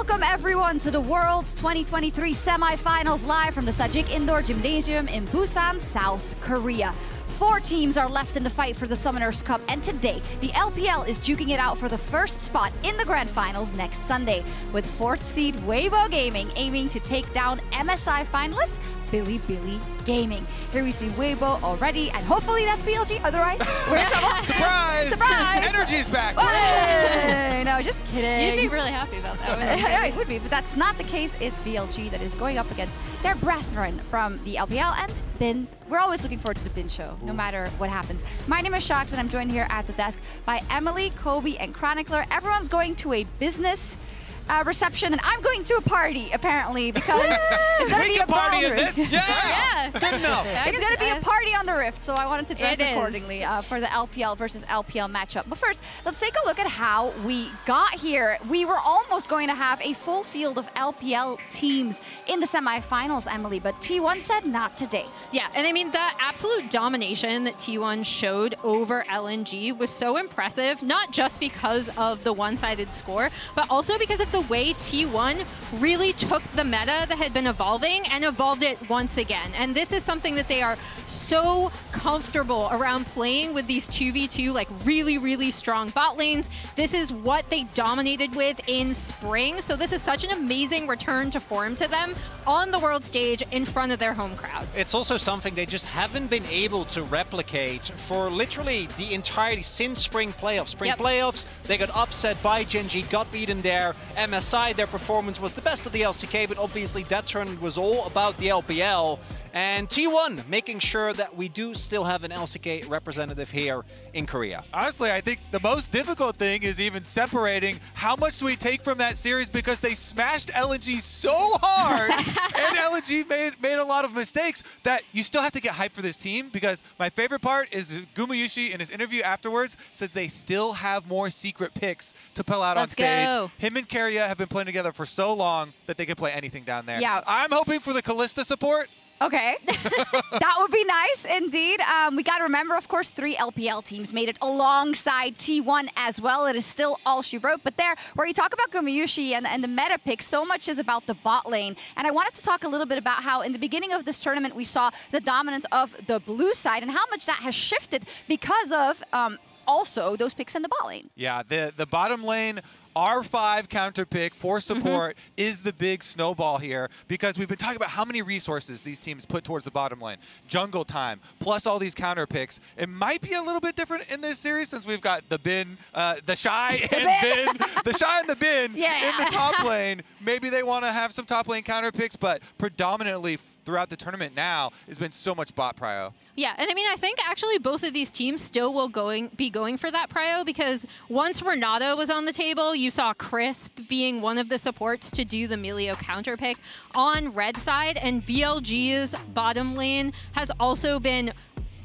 Welcome everyone to the World's 2023 Semifinals live from the Sajik Indoor Gymnasium in Busan, South Korea. 4 teams are left in the fight for the Summoners Cup, and today the LPL is duking it out for the first spot in the Grand Finals next Sunday, with 4th seed Weibo Gaming aiming to take down MSI finalist Bilibili Gaming. Here we see Weibo already, and hopefully that's BLG, otherwise we're in trouble. Surprise! Surprise! Energy's back! Hey, no, just kidding. You'd be really happy about that. Yeah, it would be, but that's not the case. It's BLG that is going up against their brethren from the LPL and Bin. We're always looking forward to the Bin show, no matter what happens. My name is Shaks, and I'm joined here at the desk by Emily, Kobe, and Chronicler. Everyone's going to a business reception, and I'm going to a party, apparently, because it's going to be a party in rift. this? Yeah! Good enough. It's going to be a party on the Rift, so I wanted to dress accordingly for the LPL versus LPL matchup. But first, let's take a look at how we got here. We were almost going to have a full field of LPL teams in the semifinals, Emily, but T1 said not today. Yeah, and I mean, the absolute domination that T1 showed over LNG was so impressive, not just because of the one-sided score, but also because of the way T1 really took the meta that had been evolving and evolved it once again. And this is something that they are so comfortable around playing with these 2v2, like really, really strong bot lanes. This is what they dominated with in spring. So this is such an amazing return to form to them on the world stage in front of their home crowd. It's also something they just haven't been able to replicate for literally the entirety since spring playoffs. Spring playoffs, they got upset by Gen.G, got beaten there. MSI, their performance was the best of the LCK, but obviously that tournament was all about the LPL. And T1 making sure that we do still have an LCK representative here in Korea. Honestly, I think the most difficult thing is even separating how much do we take from that series, because they smashed LNG so hard and LNG made a lot of mistakes that you still have to get hyped for this team. Because my favorite part is Gumayushi in his interview afterwards says they still have more secret picks to pull out on stage. Go. Him and Xayah have been playing together for so long that they can play anything down there. Yeah. I'm hoping for the Kalista support. Okay, that would be nice indeed. We got to remember, of course, 3 LPL teams made it alongside T1 as well. It is still all she wrote. But there, where you talk about Gumayushi and the meta pick, so much is about the bot lane. And I wanted to talk a little bit about how in the beginning of this tournament, we saw the dominance of the blue side and how much that has shifted because of also those picks in the bot lane. Yeah, the bottom lane R5 counter pick for support is the big snowball here, because we've been talking about how many resources these teams put towards the bottom lane. Jungle time, plus all these counter picks. It might be a little bit different in this series since we've got the Bin, TheShy and Bin, TheShy and the Bin in the top lane. Maybe they want to have some top lane counter picks, but predominantly throughout the tournament now has been so much bot prio. Yeah, and I mean, I think actually both of these teams still will be going for that prio, because once Renata was on the table, you saw Crisp being one of the supports to do the Milio counter pick on red side, and BLG's bottom lane has also been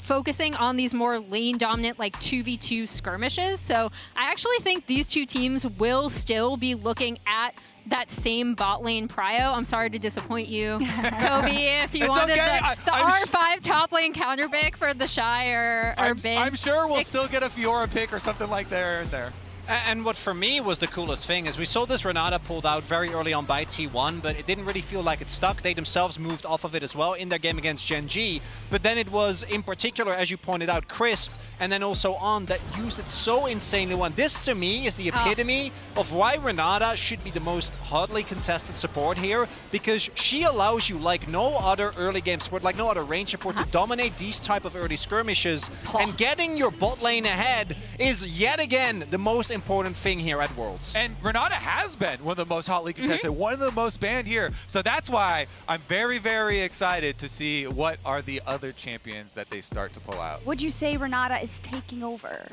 focusing on these more lane dominant, like 2v2 skirmishes. So I actually think these two teams will still be looking at that same bot lane prio. I'm sorry to disappoint you, Kobe, if you wanted the R5 top lane counter pick for TheShy or Bin. I'm sure we'll still get a Fiora pick or something like there. And what for me was the coolest thing is we saw this Renata pulled out very early on by T1, but it didn't really feel like it stuck. They themselves moved off of it as well in their game against Gen.G. But then it was, in particular, as you pointed out, Crisp, and then also On that used it so insanely well. This, to me, is the epitome of why Renata should be the most hotly contested support here, because she allows you, like no other early game support, like no other range support, to dominate these type of early skirmishes. And getting your bot lane ahead is yet again the most important thing here at Worlds. And Renata has been one of the most hotly contested, one of the most banned here. So that's why I'm very, very excited to see what are the other champions that they start to pull out. Would you say Renata is taking over?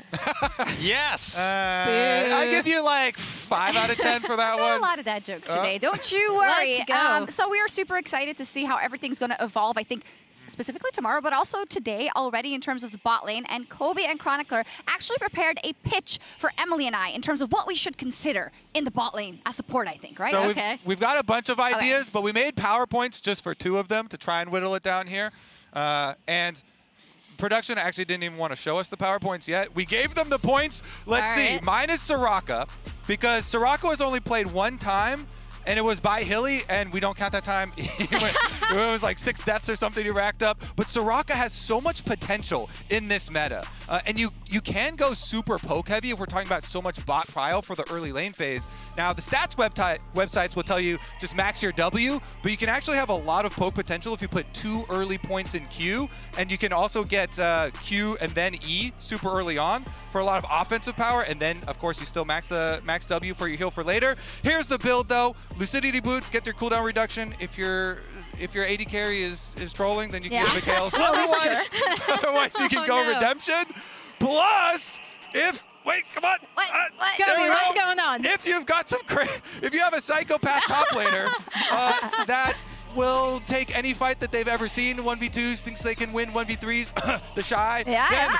Yes! I give you like 5 out of 10 for that one. A lot of dad jokes today. Don't you worry. Let's go. So we are super excited to see how everything's going to evolve. I think specifically tomorrow, but also today already in terms of the bot lane. And Kobe and Chronicler actually prepared a pitch for Emily and I in terms of what we should consider in the bot lane as support, I think, right? So we've got a bunch of ideas, but we made PowerPoints just for 2 of them to try and whittle it down here. And production actually didn't even want to show us the PowerPoints yet. We gave them the points. Let's see. Mine is Soraka, because Soraka was only played 1 time and it was by Hilly, and we don't count that time. It was like 6 deaths or something he racked up. But Soraka has so much potential in this meta. And you can go super poke heavy if we're talking about so much bot prio for the early lane phase. Now, the stats websites will tell you just max your W, but you can actually have a lot of poke potential if you put 2 early points in Q, and you can also get Q and then E super early on for a lot of offensive power, and then, of course, you still max W for your heal for later. Here's the build, though. Lucidity boots get their cooldown reduction. If your AD carry is trolling, then you can get Mikhail's. Otherwise, you can go Redemption. Plus, wait, come on. What's going on? If you've got if you have a psychopath top laner that will take any fight that they've ever seen, 1v2s, thinks they can win 1v3s, TheShy, then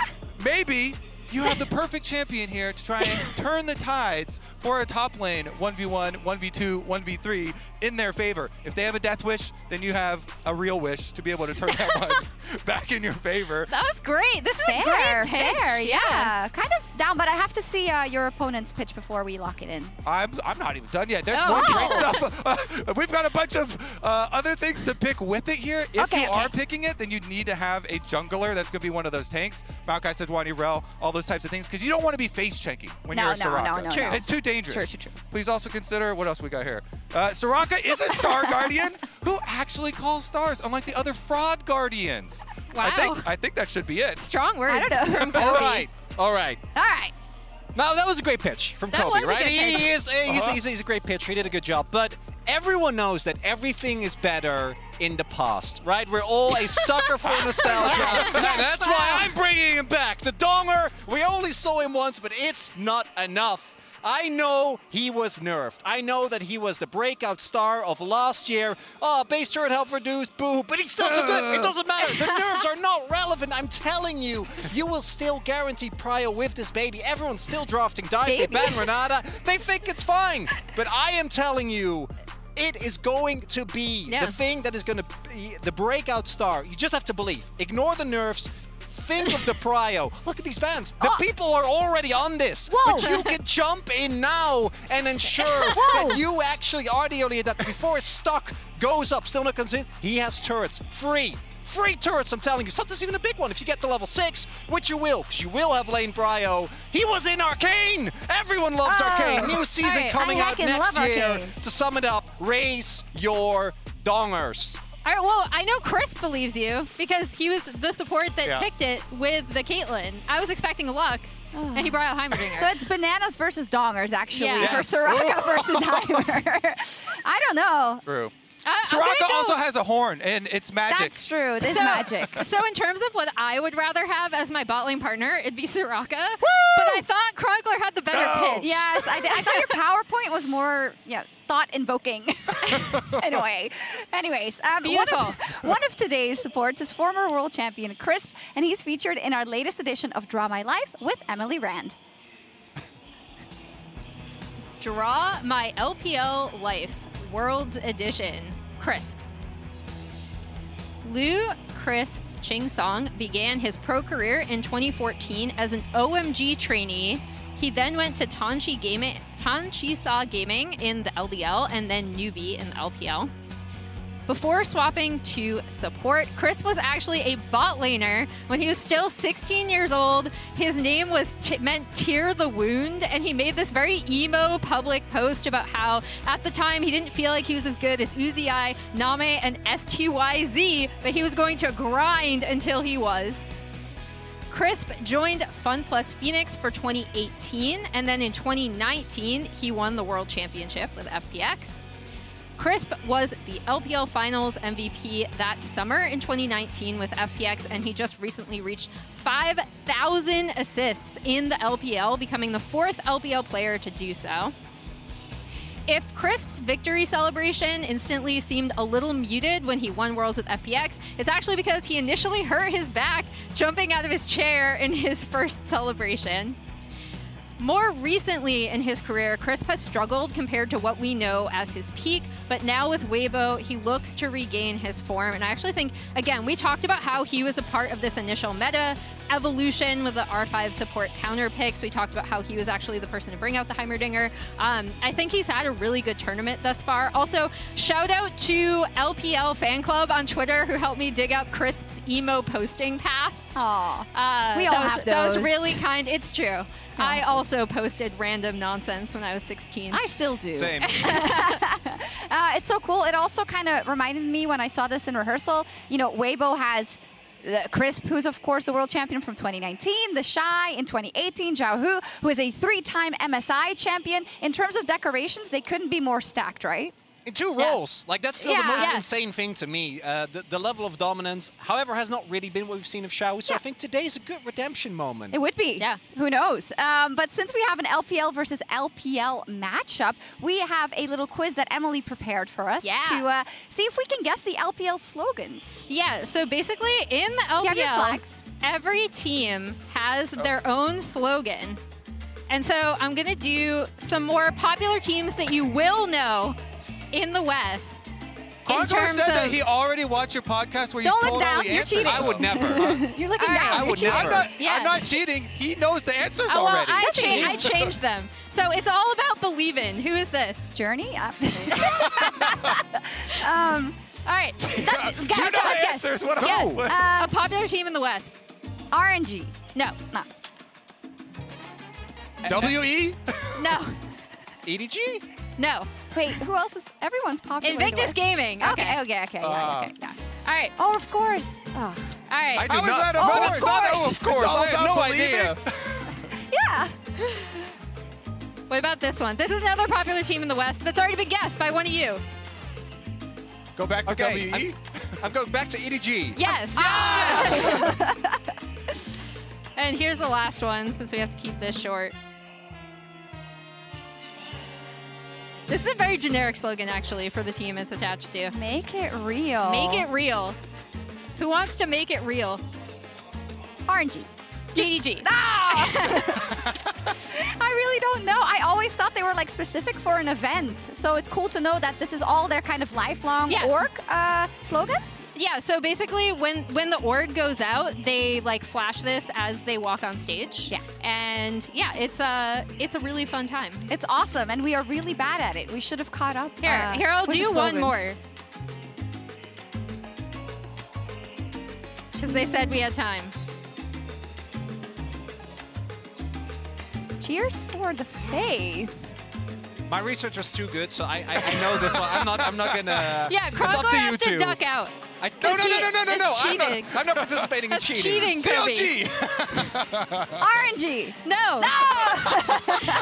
maybe you have the perfect champion here to try and turn the tides for a top lane 1v1, 1v2, 1v3 in their favor. If they have a death wish, then you have a real wish to be able to turn that one back in your favor. That was great. This is a great pitch. Yeah, kind of down, but I have to see your opponent's pitch before we lock it in. I'm not even done yet. There's more great stuff. We've got a bunch of other things to pick with it here. If you are picking it, then you need to have a jungler that's going to be one of those tanks. Maokai, Sejuani, Rell, all those types of things, because you don't want to be face checking when you're a Soraka. No. It's too dangerous. True. Please also consider what else we got here. Soraka is a Star Guardian who actually calls stars, unlike the other fraud Guardians. Wow. I think that should be it. Strong words. I don't know. From Kobe. All right. Now, that was a great pitch from Kobe, right? He's a great pitcher. He did a good job. But everyone knows that everything is better in the past, right? We're all a sucker for nostalgia. That's why I'm bringing him back. The Donger, we only saw him once, but it's not enough. I know he was nerfed. I know that he was the breakout star of last year. Oh, base turret health reduced, boo, but he's still so good. It doesn't matter. The nerfs are not relevant. I'm telling you, you will still guarantee prio with this baby. Everyone's still drafting dive. They ban Renata. They think it's fine. But I am telling you, it is going to be the thing that is going to be the breakout star. You just have to believe. Ignore the nerfs. Think of the prio. Look at these bans. The people are already on this. But you can jump in now and ensure that you actually are the early adapter before his stock goes up. Still not convinced. He has turrets. Free turrets, I'm telling you. Sometimes even a big one if you get to level 6, which you will, because you will have lane prio. He was in Arcane. Everyone loves Arcane. New season coming out next year. To sum it up, raise your dongers. All right, well, I know Chris believes you because he was the support that picked it with the Caitlyn. I was expecting a Lux, and he brought out Heimerdinger. So it's bananas versus dongers, actually, for Soraka versus Heimer. I don't know. True. Soraka also has a horn, and it's magic. That's true. This is magic. So in terms of what I would rather have as my bot lane partner, it'd be Soraka. But I thought Chronicler had the better pitch. Yes, I thought your PowerPoint was more thought-invoking. Anyways, beautiful. One of today's supports is former world champion Crisp, and he's featured in our latest edition of Draw My Life with Emily Rand. Draw My LPL Life. World's Edition. Crisp. Lu Crisp Chingsong began his pro career in 2014 as an OMG trainee. He then went to Tanchi Sa Gaming in the LDL and then Newbie in the LPL. Before swapping to support, Chris was actually a bot laner when he was still 16 years old. His name was meant Tear the Wound, and he made this very emo public post about how at the time he didn't feel like he was as good as Uzi, Name, and STYZ, but he was going to grind until he was. Crisp joined Fun Plus Phoenix for 2018, and then in 2019, he won the World Championship with FPX. Crisp was the LPL Finals MVP that summer in 2019 with FPX, and he just recently reached 5,000 assists in the LPL, becoming the 4th LPL player to do so. If Crisp's victory celebration instantly seemed a little muted when he won Worlds with FPX, it's actually because he initially hurt his back jumping out of his chair in his first celebration. More recently in his career, Crisp has struggled compared to what we know as his peak, but now with Weibo, he looks to regain his form. And I actually think, again, we talked about how he was a part of this initial meta evolution with the R5 support counter picks. We talked about how he was actually the person to bring out the Heimerdinger. I think he's had a really good tournament thus far. Also, shout out to LPL fan club on Twitter who helped me dig up Crisp's emo posting pass. Aw, we all have those. That was really kind. It's true. I also posted random nonsense when I was 16. I still do. Same. It's so cool. It also kind of reminded me when I saw this in rehearsal, you know, Weibo has Crisp, who's of course the world champion from 2019, TheShy in 2018, Xiaohu, who is a 3-time MSI champion. In terms of decorations, they couldn't be more stacked, right? In 2 roles. Like, that's still the most Yeah. insane thing to me. The level of dominance, however, has not really been what we've seen of Xiaohu. So I think today's a good redemption moment. It would be. Yeah. Who knows? But since we have an LPL versus LPL matchup, we have a little quiz that Emily prepared for us to see if we can guess the LPL slogans. Yeah, so basically in the You have your LPL, flags. every team has their own slogan. And so I'm going to do some more popular teams that you will know in the West. Honcho said that he already watched your podcast where you Don't told look all down, the you're answers. cheating. I would never. You're looking All right. down. I You're would cheating. never. I'm not cheating. He knows the answers Well, already. I changed them. So it's all about believing. Who is this? Journey? All right. That's, You guess, know guess, the guess. answers. What Yes. who? A popular team in the West. RNG. No. No. WE? No. EDG? No. Wait, who else is? Everyone's popular. in the Invictus West. Gaming. Okay. Okay. Yeah. All right. Oh, of course. Oh. All right. I do How is not. that a Oh, but of it's not- course. oh, of course. I have no believing. idea. Yeah. What about this one? This is another popular team in the West that's already been guessed by one of you. Go back to Okay, WE. I'm going back to EDG. Yes. And here's the last one, since we have to keep this short. This is a very generic slogan, actually, for the team it's attached to. Make it real. Make it real. Who wants to make it real? RNG. GDG. I really don't know. I always thought they were like specific for an event. So it's cool to know that this is all their kind of lifelong org slogans. Yeah, so basically when the org goes out, they like flash this as they walk on stage. Yeah. And yeah, it's a really fun time. It's awesome, and we are really bad at it. We should have caught up. Here, I'll with the do one slogans. more. Because they said we had time. Cheers for the faith. My research was too good, so I know this one. I'm not gonna. Yeah, it's up Krogler to you has to two. duck out. No. It's cheating. I'm not participating in That's cheating. cheating, Kirby. CLG. RNG. No.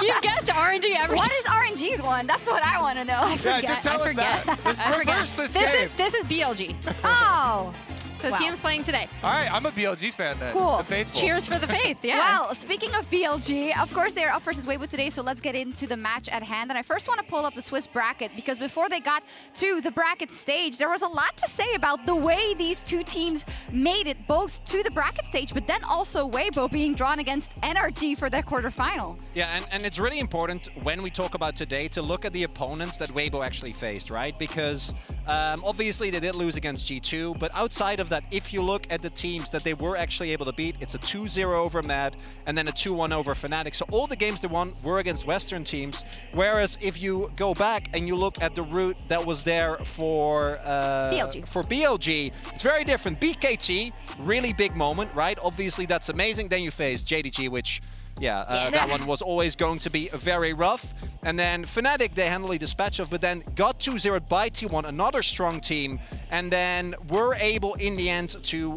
You've guessed RNG every What time. is RNG's one? That's what I want to know. I Yeah, forget. just tell I us forget. that. Let's I forget. reverse this game. This is BLG. Oh. The Wow. team's playing today. All right, I'm a BLG fan then. Cool. The faithful. Cheers for the faith. Yeah. Well, speaking of BLG, of course they're up versus Weibo today, so let's get into the match at hand. And I first want to pull up the Swiss bracket, because before they got to the bracket stage, there was a lot to say about the way these two teams made it both to the bracket stage, but then also Weibo being drawn against NRG for their quarterfinal. Yeah, and it's really important when we talk about today to look at the opponents that Weibo actually faced, right? Because obviously they did lose against G2, but outside of that, if you look at the teams that they were actually able to beat, it's a 2-0 over Mad and then a 2-1 over Fnatic. So all the games they won were against Western teams. Whereas if you go back and you look at the route that was there for BLG, it's very different. BKT, really big moment, right? Obviously that's amazing. Then you face JDG, which that one was always going to be very rough. And then Fnatic, they handily dispatched of, but then got 2-0 by T1, another strong team, and then were able in the end to,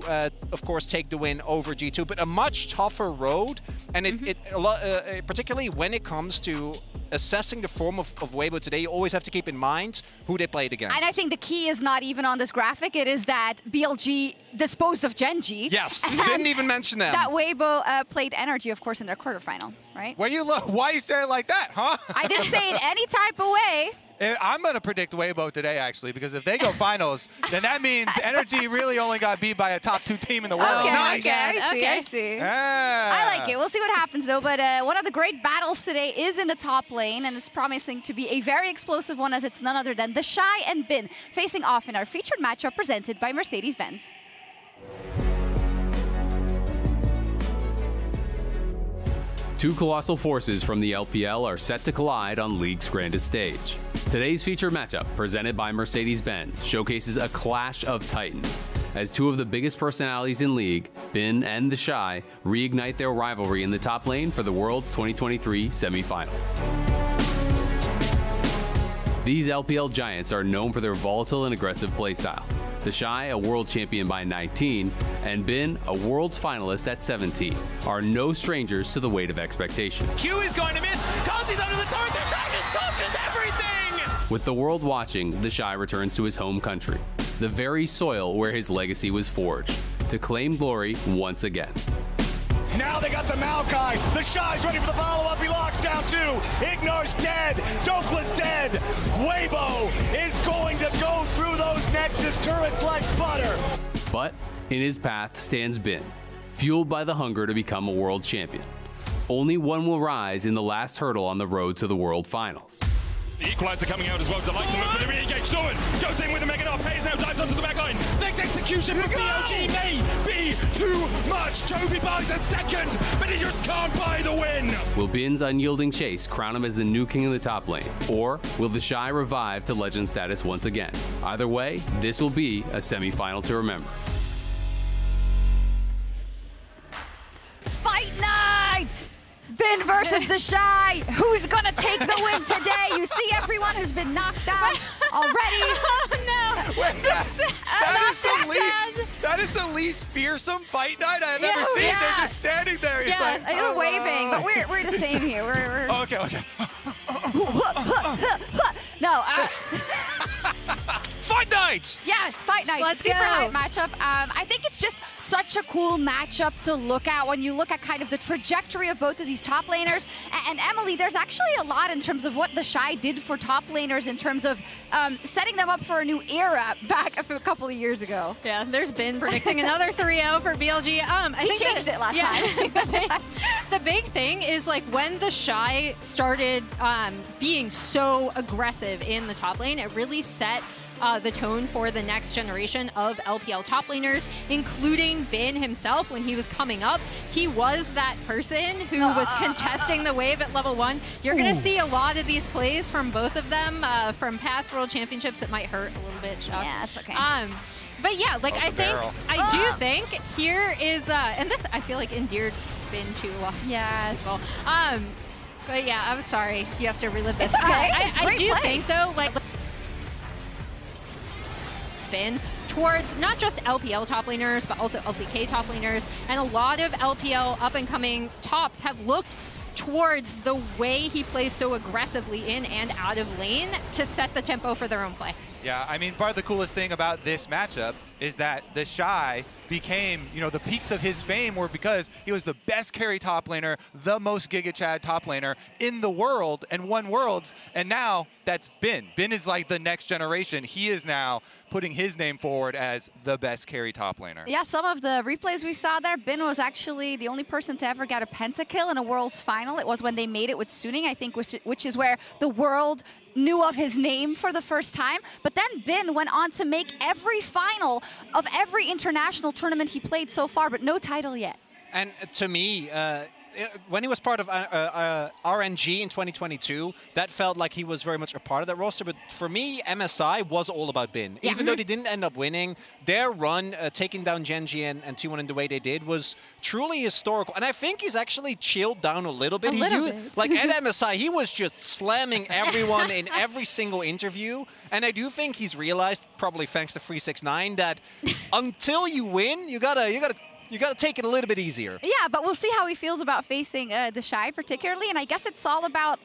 of course, take the win over G2, but a much tougher road. And particularly when it comes to assessing the form of Weibo today, you always have to keep in mind who they played against. And I think the key is not even on this graphic. It is that BLG disposed of Genji. Yes, didn't even mention them. That Weibo played NRG, of course, in their quarterfinal, right? Why you say it like that, huh? I didn't say it any type of way. I'm going to predict Weibo today, actually, because if they go finals, then that means Energy really only got beat by a top 2 team in the world. Okay, Nice. I see. Yeah. I like it. We'll see what happens, though. But one of the great battles today is in the top lane, and it's promising to be a very explosive one, as it's none other than TheShy and Bin facing off in our featured matchup presented by Mercedes-Benz. Two colossal forces from the LPL are set to collide on League's grandest stage. Today's featured matchup, presented by Mercedes-Benz, showcases a clash of titans, as two of the biggest personalities in League, Bin and TheShy, reignite their rivalry in the top lane for the World's 2023 semifinals. These LPL giants are known for their volatile and aggressive playstyle. TheShy, a world champion by 19, and Bin, a world's finalist at 17, are no strangers to the weight of expectation. Q is going to miss. Kazi's under the turret. TheShy just touches everything. With the world watching, TheShy returns to his home country, the very soil where his legacy was forged, to claim glory once again. Now they got the Maokai. TheShy's ready for the follow-up. He locks down 2. Ignor's dead. Dokla's dead. Weibo is going to go through those Nexus turrets like butter. But in his path stands Bin, fueled by the hunger to become a world champion. Only one will rise in the last hurdle on the road to the World Finals. The equalizer coming out as well. Delight to move for the re-engage. Stolen goes in with a mega knock. Hayes now dives onto the back line. Next execution from BLG may be too much. Toby buys a second, but he just can't buy the win. Will Bin's unyielding chase crown him as the new king of the top lane? Or will TheShy revive to legend status once again? Either way, this will be a semi-final to remember. Fight night! Bin versus TheShy. Who's gonna take the win today? You see everyone who's been knocked out already. Oh no! Wait, that is the least fearsome fight night I've ever seen. Yeah. They're just standing there. It's Yeah, like, I'm waving, but we're the same here. We're Okay. no. Fight night! Yes, fight night. Let's Super go. hype matchup. I think it's just such a cool matchup to look at when you look at kind of the trajectory of both of these top laners. And Emily, there's actually a lot in terms of what TheShy did for top laners in terms of setting them up for a new era back a couple of years ago. Yeah, there's been predicting another 3-0 for BLG. I think changed it last time. The big thing is like when TheShy started being so aggressive in the top lane, it really set the tone for the next generation of LPL top laners, including Bin himself. When he was coming up, he was that person who was contesting the wave at level 1. You're going to see a lot of these plays from both of them from past world championships that might hurt a little bit. Shucks. Yeah, that's okay. But yeah, like I do think here is, and this I feel like endeared Bin to a lot of people. But yeah, I'm sorry you have to relive this. It's okay. I do think though, like Bin towards not just LPL top laners, but also LCK top laners, and a lot of LPL up-and-coming tops have looked towards the way he plays so aggressively in and out of lane to set the tempo for their own play. Yeah, I mean, part of the coolest thing about this matchup is that TheShy became, you know, the peaks of his fame were because he was the best carry top laner, the most Giga Chad top laner in the world and won worlds, and now that's Bin. Bin is like the next generation. He is now putting his name forward as the best carry top laner. Yeah, some of the replays we saw there, Bin was actually the only person to ever get a pentakill in a Worlds final. It was when they made it with Suning, I think, which is where the world knew of his name for the first time. But then Bin went on to make every final of every international tournament he played so far, but no title yet. And to me, when he was part of RNG in 2022, that felt like he was very much a part of that roster. But for me, MSI was all about Bin. Yeah. Even though they didn't end up winning, their run taking down Genji and T1 in the way they did was truly historical. And I think he's actually chilled down a little bit. Like at MSI, he was just slamming everyone in every single interview. And I do think he's realized, probably thanks to 369, that until you win, you gotta you got to take it a little bit easier. Yeah, but we'll see how he feels about facing TheShy particularly. And I guess it's all about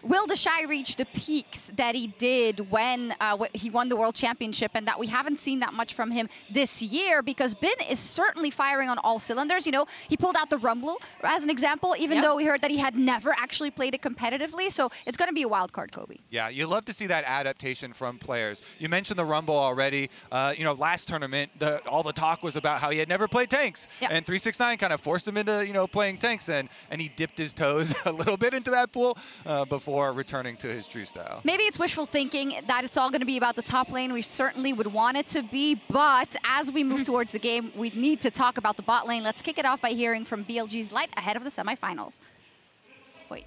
will TheShy reach the peaks that he did when he won the World Championship, and that we haven't seen that much from him this year, because Bin is certainly firing on all cylinders. You know, he pulled out the Rumble as an example, even though we heard that he had never actually played it competitively. So it's going to be a wild card, Kobe. Yeah, you love to see that adaptation from players. You mentioned the Rumble already. You know, last tournament, all the talk was about how he had never played tanks. Yep. And 369 kind of forced him into, you know, playing tanks, and he dipped his toes a little bit into that pool before returning to his true style. Maybe it's wishful thinking that it's all going to be about the top lane. We certainly would want it to be, but as we move towards the game, we need to talk about the bot lane. Let's kick it off by hearing from BLG's Light ahead of the semifinals. Wait.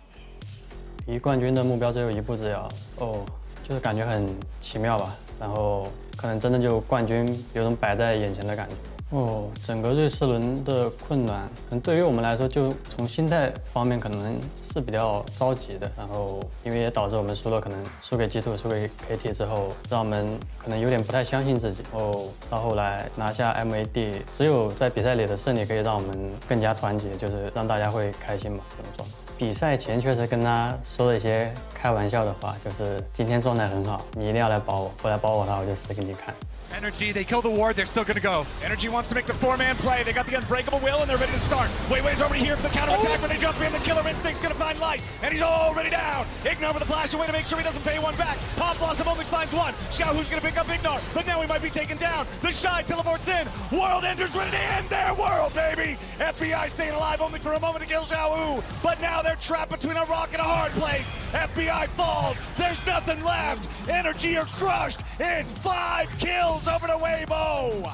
离冠军的目标只有一步之遥哦，就是感觉很奇妙吧。然后可能真的就冠军有种摆在眼前的感觉。哦，整个瑞士轮的困难，可能对于我们来说，就从心态方面可能是比较着急的。然后因为也导致我们输了，可能输给 G2、输给 KT 之后，让我们可能有点不太相信自己。哦，到后来拿下 MAD， 只有在比赛里的胜利可以让我们更加团结，就是让大家会开心嘛，这种状态。比赛前确实跟他说了一些开玩笑的话，就是今天状态很好，你一定要来保我，不来保我的话，我就死给你看。 Energy, they kill the ward, they're still gonna go. Energy wants to make the four-man play. They got the unbreakable will and they're ready to start. Weiwei's already here for the counter-attack, but they jump in. The killer instinct's gonna find Light, and he's already down. Ignore with the flash away to make sure he doesn't pay one back. Pop Blossom only finds one. Xiaohu's gonna pick up Ignore, but now he might be taken down. TheShy teleports in. World Enders ready to end their world, baby. FBI staying alive only for a moment to kill Xiaohu, but now they're trapped between a rock and a hard place. FBI falls. There's nothing left. Energy are crushed. It's 5 kills over to Weibo.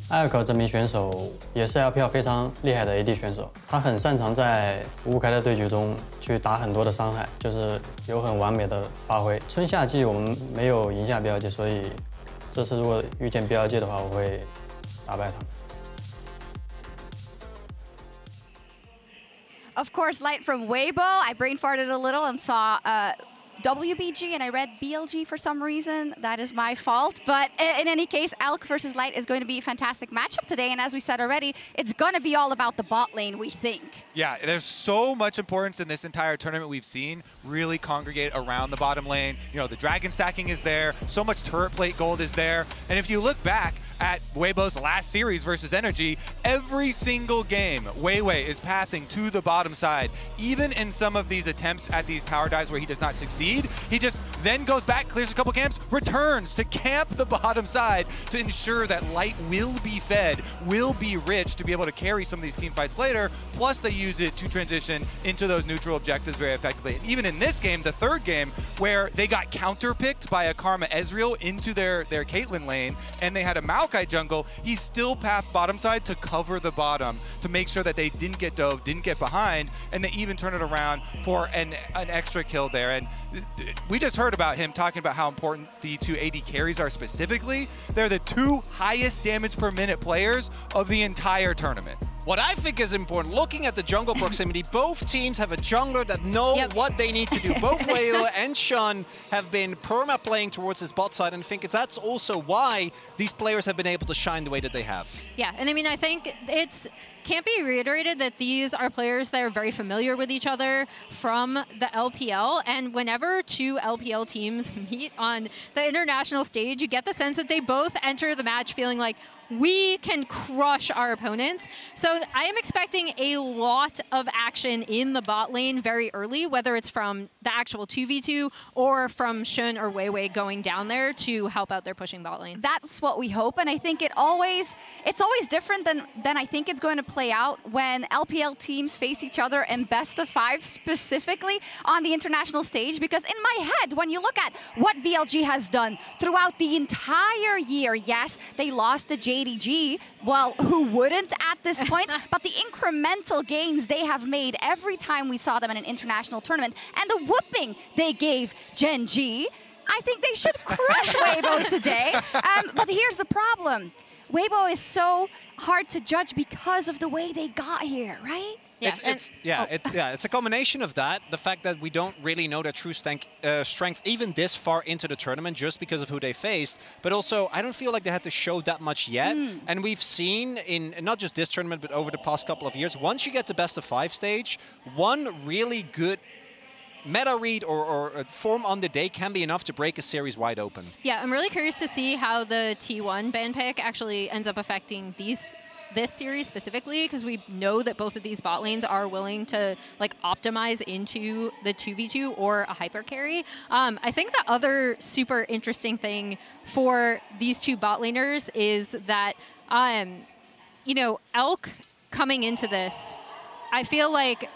艾尔克这名选手也是 LPL 非常厉害的 AD 选手，他很擅长在5开的对局中去打很多的伤害，就是有很完美的发挥。春夏季我们没有赢下 BLG， 所以这次如果遇见 BLG 的话，我会打败他们。 Of course, Light from Weibo. I brain farted a little and saw WBG, and I read BLG for some reason. That is my fault. But in any case, Elk versus Light is going to be a fantastic matchup today. And as we said already, it's going to be all about the bot lane, we think. Yeah, there's so much importance in this entire tournament we've seen really congregate around the bottom lane. You know, the dragon stacking is there. So much turret plate gold is there. And if you look back at Weibo's last series versus Energy, every single game, Weiwei is pathing to the bottom side. Even in some of these attempts at these tower dives where he does not succeed, he just then goes back, clears a couple camps, returns to camp the bottom side to ensure that Light will be fed, will be rich to be able to carry some of these team fights later. Plus they use it to transition into those neutral objectives very effectively. And even in this game, the third game, where they got counter-picked by a Karma Ezreal into their Caitlyn lane, and they had a Maokai jungle, he still pathed bottom side to cover the bottom, to make sure that they didn't get dove, didn't get behind, and they even turn it around for an extra kill there. And we just heard about him talking about how important the two AD carries are specifically. They're the 2 highest damage per minute players of the entire tournament. What I think is important, looking at the jungle proximity, both teams have a jungler that know what they need to do. Both Weibo and Shun have been perma-playing towards his bot side, and I think that's also why these players have been able to shine the way that they have. Yeah, and I mean, I think can't be reiterated that these are players that are very familiar with each other from the LPL, and whenever 2 LPL teams meet on the international stage, you get the sense that they both enter the match feeling like, we can crush our opponents. So I am expecting a lot of action in the bot lane very early, whether it's from the actual 2v2 or from Shun or Weiwei going down there to help out their pushing bot lane. That's what we hope, and I think it's always different than I think it's going to play out when LPL teams face each other in best of 5, specifically on the international stage, because in my head, when you look at what BLG has done throughout the entire year, yes, they lost to JDG, well, who wouldn't at this point? But the incremental gains they have made every time we saw them in an international tournament, and the whooping they gave Gen G, I think they should crush Weibo today. But here's the problem. Weibo is so hard to judge because of the way they got here, right? Yeah, it's a combination of that, the fact that we don't really know their true strength even this far into the tournament just because of who they faced, but also I don't feel like they had to show that much yet. And we've seen in not just this tournament, but over the past couple of years, once you get to best of 5 stage, one really good meta read or form on the day can be enough to break a series wide open. Yeah, I'm really curious to see how the T1 ban pick actually ends up affecting this series specifically, because we know that both of these bot lanes are willing to like optimize into the 2v2 or a hyper carry. I think the other super interesting thing for these two bot laners is that, you know, Elk coming into this, I feel like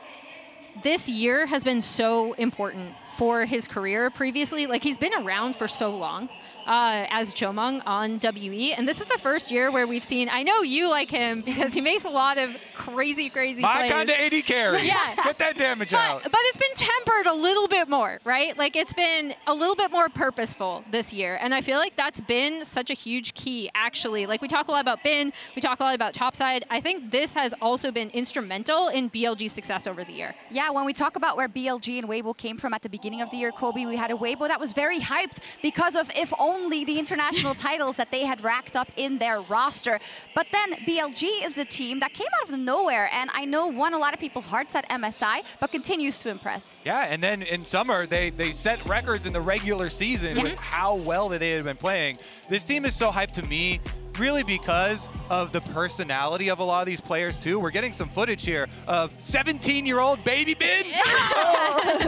this year has been so important for his career previously. Like, he's been around for so long as Chomong on WE, and this is the first year where we've seen, I know you like him because he makes a lot of crazy plays. My kind of AD carry. Yeah. Get that damage out. But it's been tempered a little bit more, right? Like, it's been a little bit more purposeful this year, and I feel like that's been such a huge key, actually. Like, we talk a lot about Bin, we talk a lot about topside. I think this has also been instrumental in BLG's success over the year. Yeah, when we talk about where BLG and Weibo came from at the beginning of the year, Kobe, we had a Weibo that was very hyped because of, if only, the international titles that they had racked up in their roster. But then BLG is a team that came out of nowhere, and I know won a lot of people's hearts at MSI, but continues to impress. Yeah, and then in summer, they set records in the regular season with how well that they had been playing. This team is so hyped to me, really because of the personality of a lot of these players too. We're getting some footage here of 17-year-old baby Bin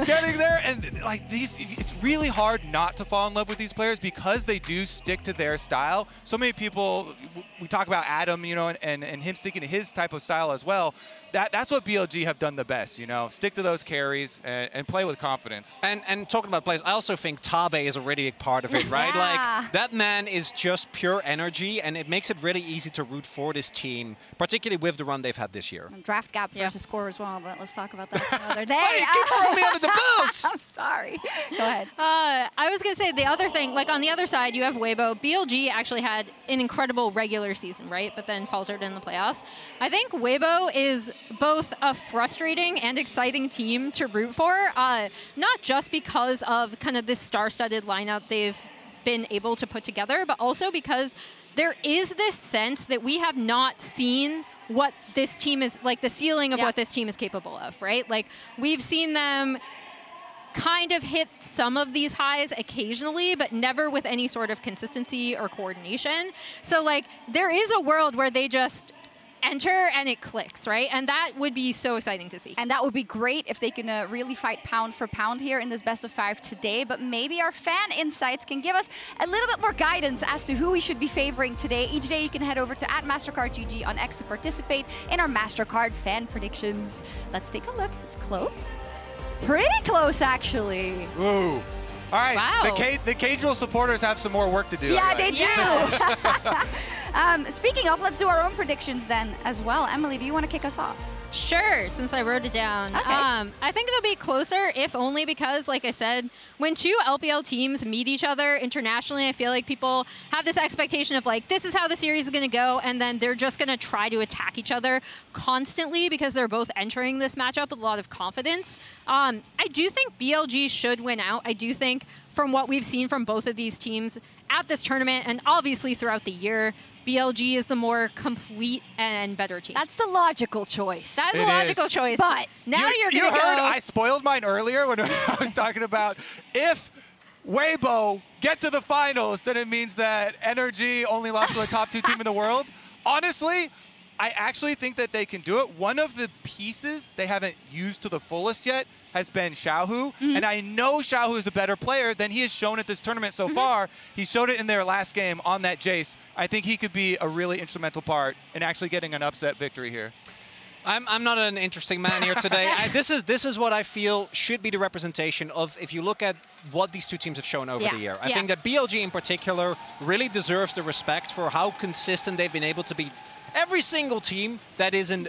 getting there, and like these, it's really hard not to fall in love with these players because they do stick to their style. So many people, we talk about Adam, you know, and him sticking to his type of style as well. That's what BLG have done the best, you know, stick to those carries and play with confidence. And talking about players, I also think Tabe is a really big part of it, right? Like, that man is just pure energy, and it makes it really easy to root for this team, particularly with the run they've had this year. Draft gap versus score as well, but let's talk about that another day. Hey, keep throwing me under the bus! I'm sorry. Go ahead. I was going to say the other thing, like on the other side, you have Weibo. BLG actually had an incredible regular season, right? But then faltered in the playoffs. I think Weibo is both a frustrating and exciting team to root for, not just because of kind of this star-studded lineup they've been able to put together, but also because there is this sense that we have not seen what this team is, like the ceiling of what this team is capable of, right? Like, we've seen them kind of hit some of these highs occasionally, but never with any sort of consistency or coordination. So, like, there is a world where they just enter and it clicks, right? And that would be so exciting to see. And that would be great if they can really fight pound for pound here in this best of 5 today. But maybe our fan insights can give us a little bit more guidance as to who we should be favoring today. Each day you can head over to @MastercardGG on X to participate in our MasterCard fan predictions. Let's take a look. It's close. Pretty close, actually. Ooh. All right, wow. The Cadril supporters have some more work to do. Yeah, they do. Speaking of, let's do our own predictions then as well. Emily, do you want to kick us off? Sure, since I wrote it down. Okay. I think it'll be closer, if only because, like I said, when two LPL teams meet each other internationally, I feel like people have this expectation of, like, this is how the series is going to go, and then they're just going to try to attack each other constantly because they're both entering this matchup with a lot of confidence. I do think BLG should win out. I do think, from what we've seen from both of these teams at this tournament, and obviously throughout the year, BLG is the more complete and better team. That's the logical choice. That's a logical choice. But now you're going to go... You heard I spoiled mine earlier when I was talking about if Weibo get to the finals, then it means that Energy only lost to the top 2 team in the world. Honestly, I actually think that they can do it. One of the pieces they haven't used to the fullest yet has been Xiaohu, and I know Xiaohu is a better player than he has shown at this tournament so far. He showed it in their last game on that Jace. I think he could be a really instrumental part in actually getting an upset victory here. I'm not an interesting man here today. This is what I feel should be the representation of, if you look at what these two teams have shown over the year. I think that BLG in particular really deserves the respect for how consistent they've been able to be every single team that isn't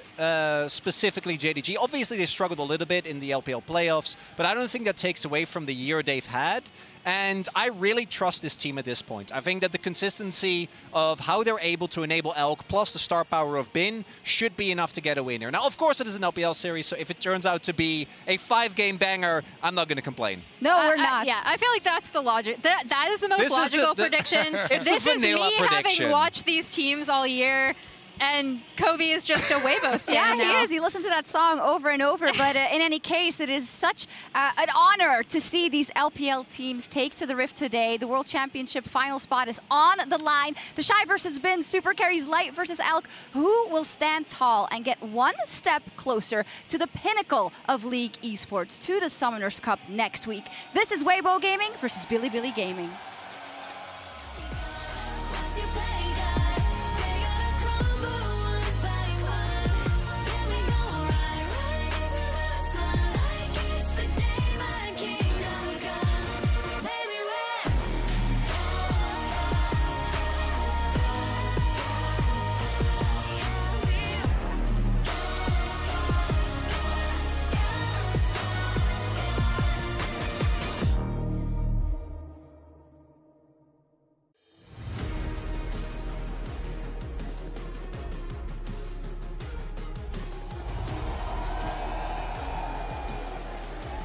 specifically JDG, obviously they struggled a little bit in the LPL playoffs, but I don't think that takes away from the year they've had. And I really trust this team at this point. I think that the consistency of how they're able to enable Elk plus the star power of Bin should be enough to get a win here. Now, of course, it is an LPL series, so if it turns out to be a 5-game banger, I'm not going to complain. No, we're not. Yeah, I feel like that's the logic. That is the most logical prediction. It's this the is me prediction. having watched these teams all year. And Kobe is just a Weibo stan Yeah, now. he is. He listened to that song over and over. But in any case, it is such an honor to see these LPL teams take to the Rift today. The World Championship final spot is on the line. TheShy versus Bin, Super Carries Light versus Elk. Who will stand tall and get one step closer to the pinnacle of League esports, to the Summoners Cup next week? This is Weibo Gaming versus Bilibili Gaming.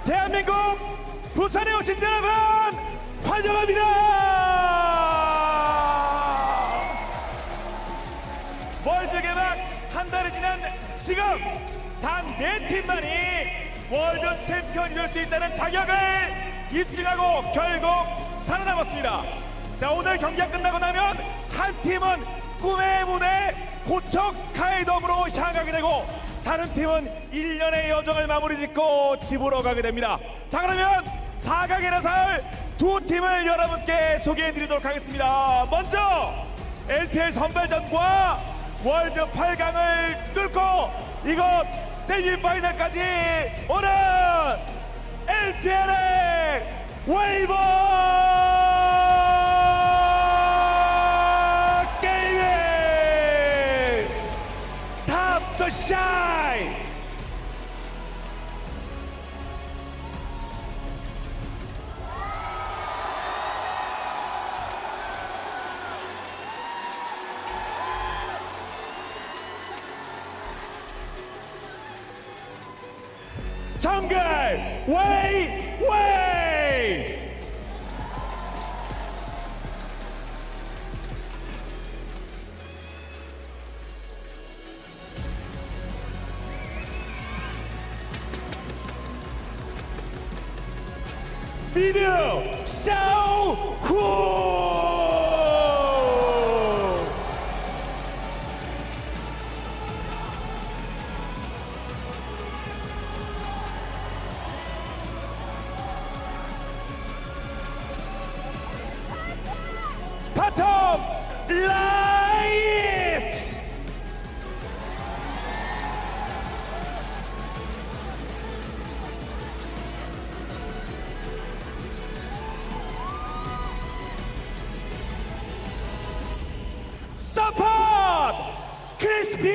대한민국 부산에 오신 여러분 환영합니다. 월드 개막 한 달이 지난 지금 단 4팀만이 월드 챔피언이 될 수 있다는 자격을 입증하고 결국 살아남았습니다. 자, 오늘 경기가 끝나고 나면 한 팀은 꿈의 무대 고척 스카이돔으로 향하게 되고 다른 팀은 1년의 여정을 마무리 짓고 집으로 가게 됩니다. 자, 그러면 4강에 나설 두 팀을 여러분께 소개해드리도록 하겠습니다. 먼저 LPL 선발전과 월드 8강을 뚫고 이곳 세미파이널까지 오는 LPL의 웨이보 TheShy! 정글 웨이웨이! 밀리오 xiaohu 바텀 라이트 서포트 크리스피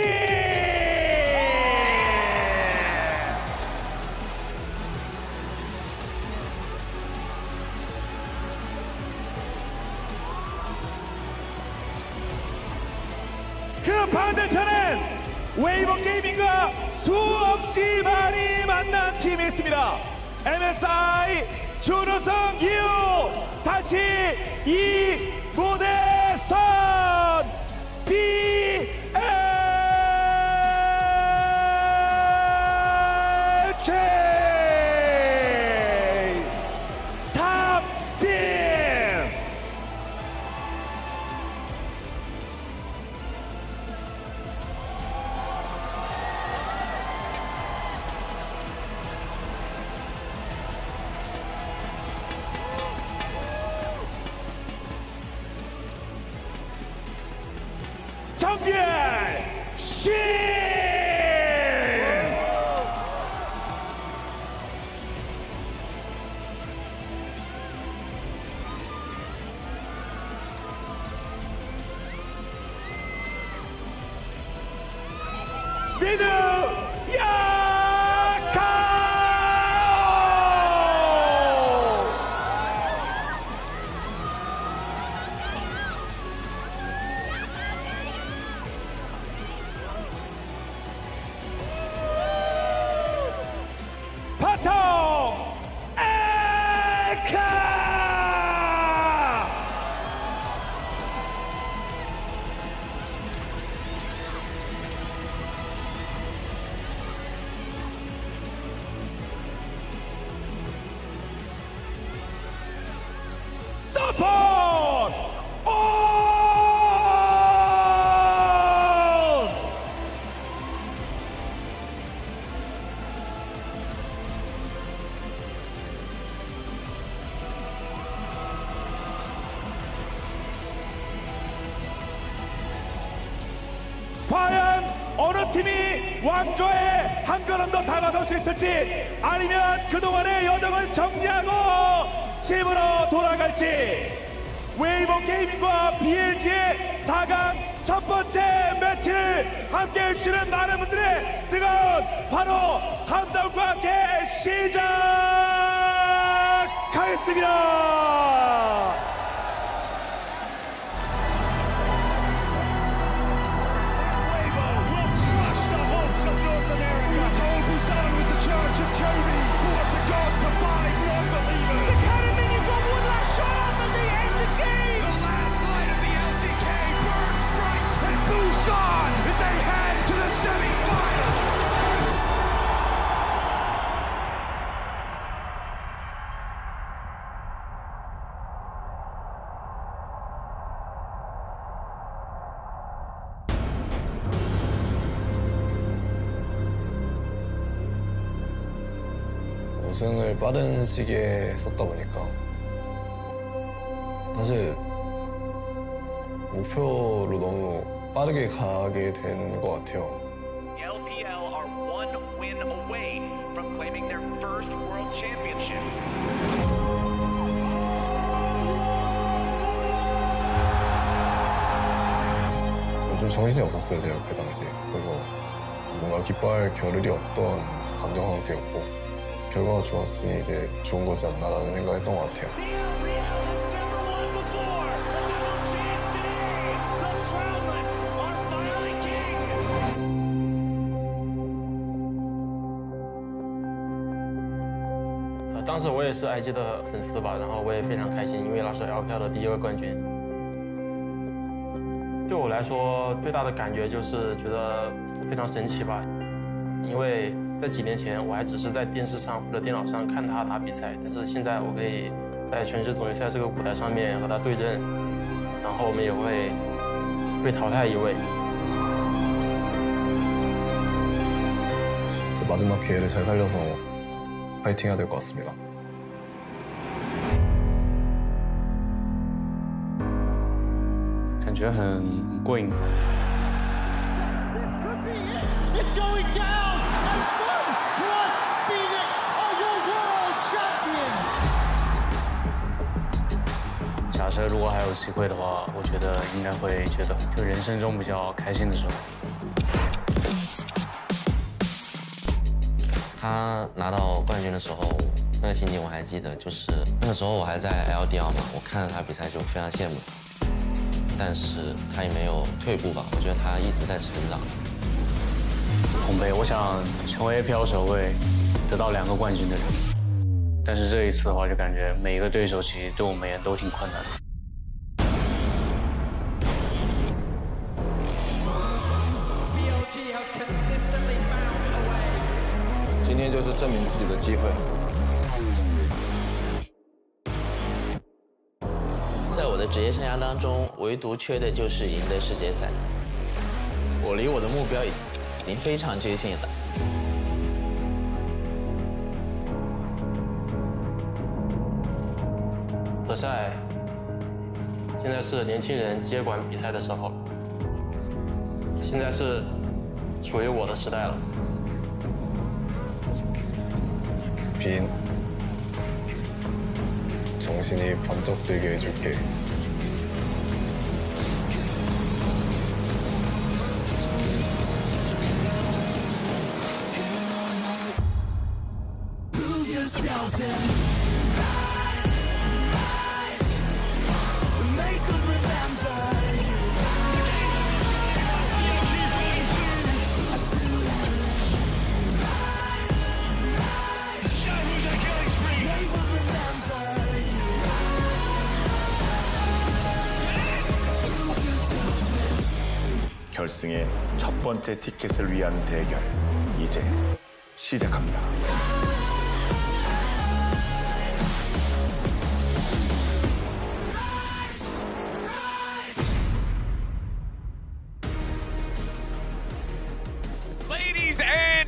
그 반대편엔 웨이보 게이밍과 수없이 많이 만난 팀이 있습니다. MSI 준우승 이후 다시 이 무대에 선 BLG 탑빈 정규 신 웨폰 온! 과연 어느 팀이 왕조에 한 걸음 더 다가설 수 있을지 아니면 그동안의 여정을 정리하고 집으로 돌아갈지 웨이보 게이밍과 BLG의 4강 첫 번째 매치를 함께 해주시는 많은 분들의 뜨거운 바로 함성과 함께 시작하겠습니다. 우승을 빠른 시기에 했었다 보니까 사실 목표로 너무 빠르게 가게 된 것 같아요. The LPL are one win away from claiming their first world championship. 좀 정신이 없었어요, 제가 그 당시에. 그래서 뭔가 기뻐할 겨를이 없던 감정 상태였고 결과가 좋았으니 이제 좋은 거지 않나라는 생각을 했던 것 같아요.当时我也是IG的粉丝吧，然后我也非常开心，因为那是 LPL 的第1个冠军。对我来说，最大的感觉就是觉得非常神奇吧，因为在几年前，我还只是在电视上或者电脑上看他打比赛，但是现在我可以在全职总决赛这个舞台上面和他对阵，然后我们也会被淘汰一位。 마지막 기회를 잘 살려서 파이팅해야 될 것 같습니다.感觉很过瘾。 假设如果还有机会的话，我觉得应该会觉得就人生中比较开心的时候。他拿到冠军的时候，那个情景我还记得，就是那个时候我还在 LDL 嘛，我看着他比赛就非常羡慕，但是他也没有退步吧，我觉得他一直在成长。红杯，我想成为 APL 首位，得到2个冠军的人。 但是这一次的话，就感觉每一个对手其实对我们而言都挺困难的。今天就是证明自己的机会。在我的职业生涯当中，唯独缺的就是赢得世界赛。我离我的目标已经非常接近了。 TheShy，现在是年轻人接管比赛的时候，现在是属于我的时代了。빈 정신이 번쩍 들게 해줄게. 결승의 첫 번째 티켓을 위한 대결 이제 시작합니다.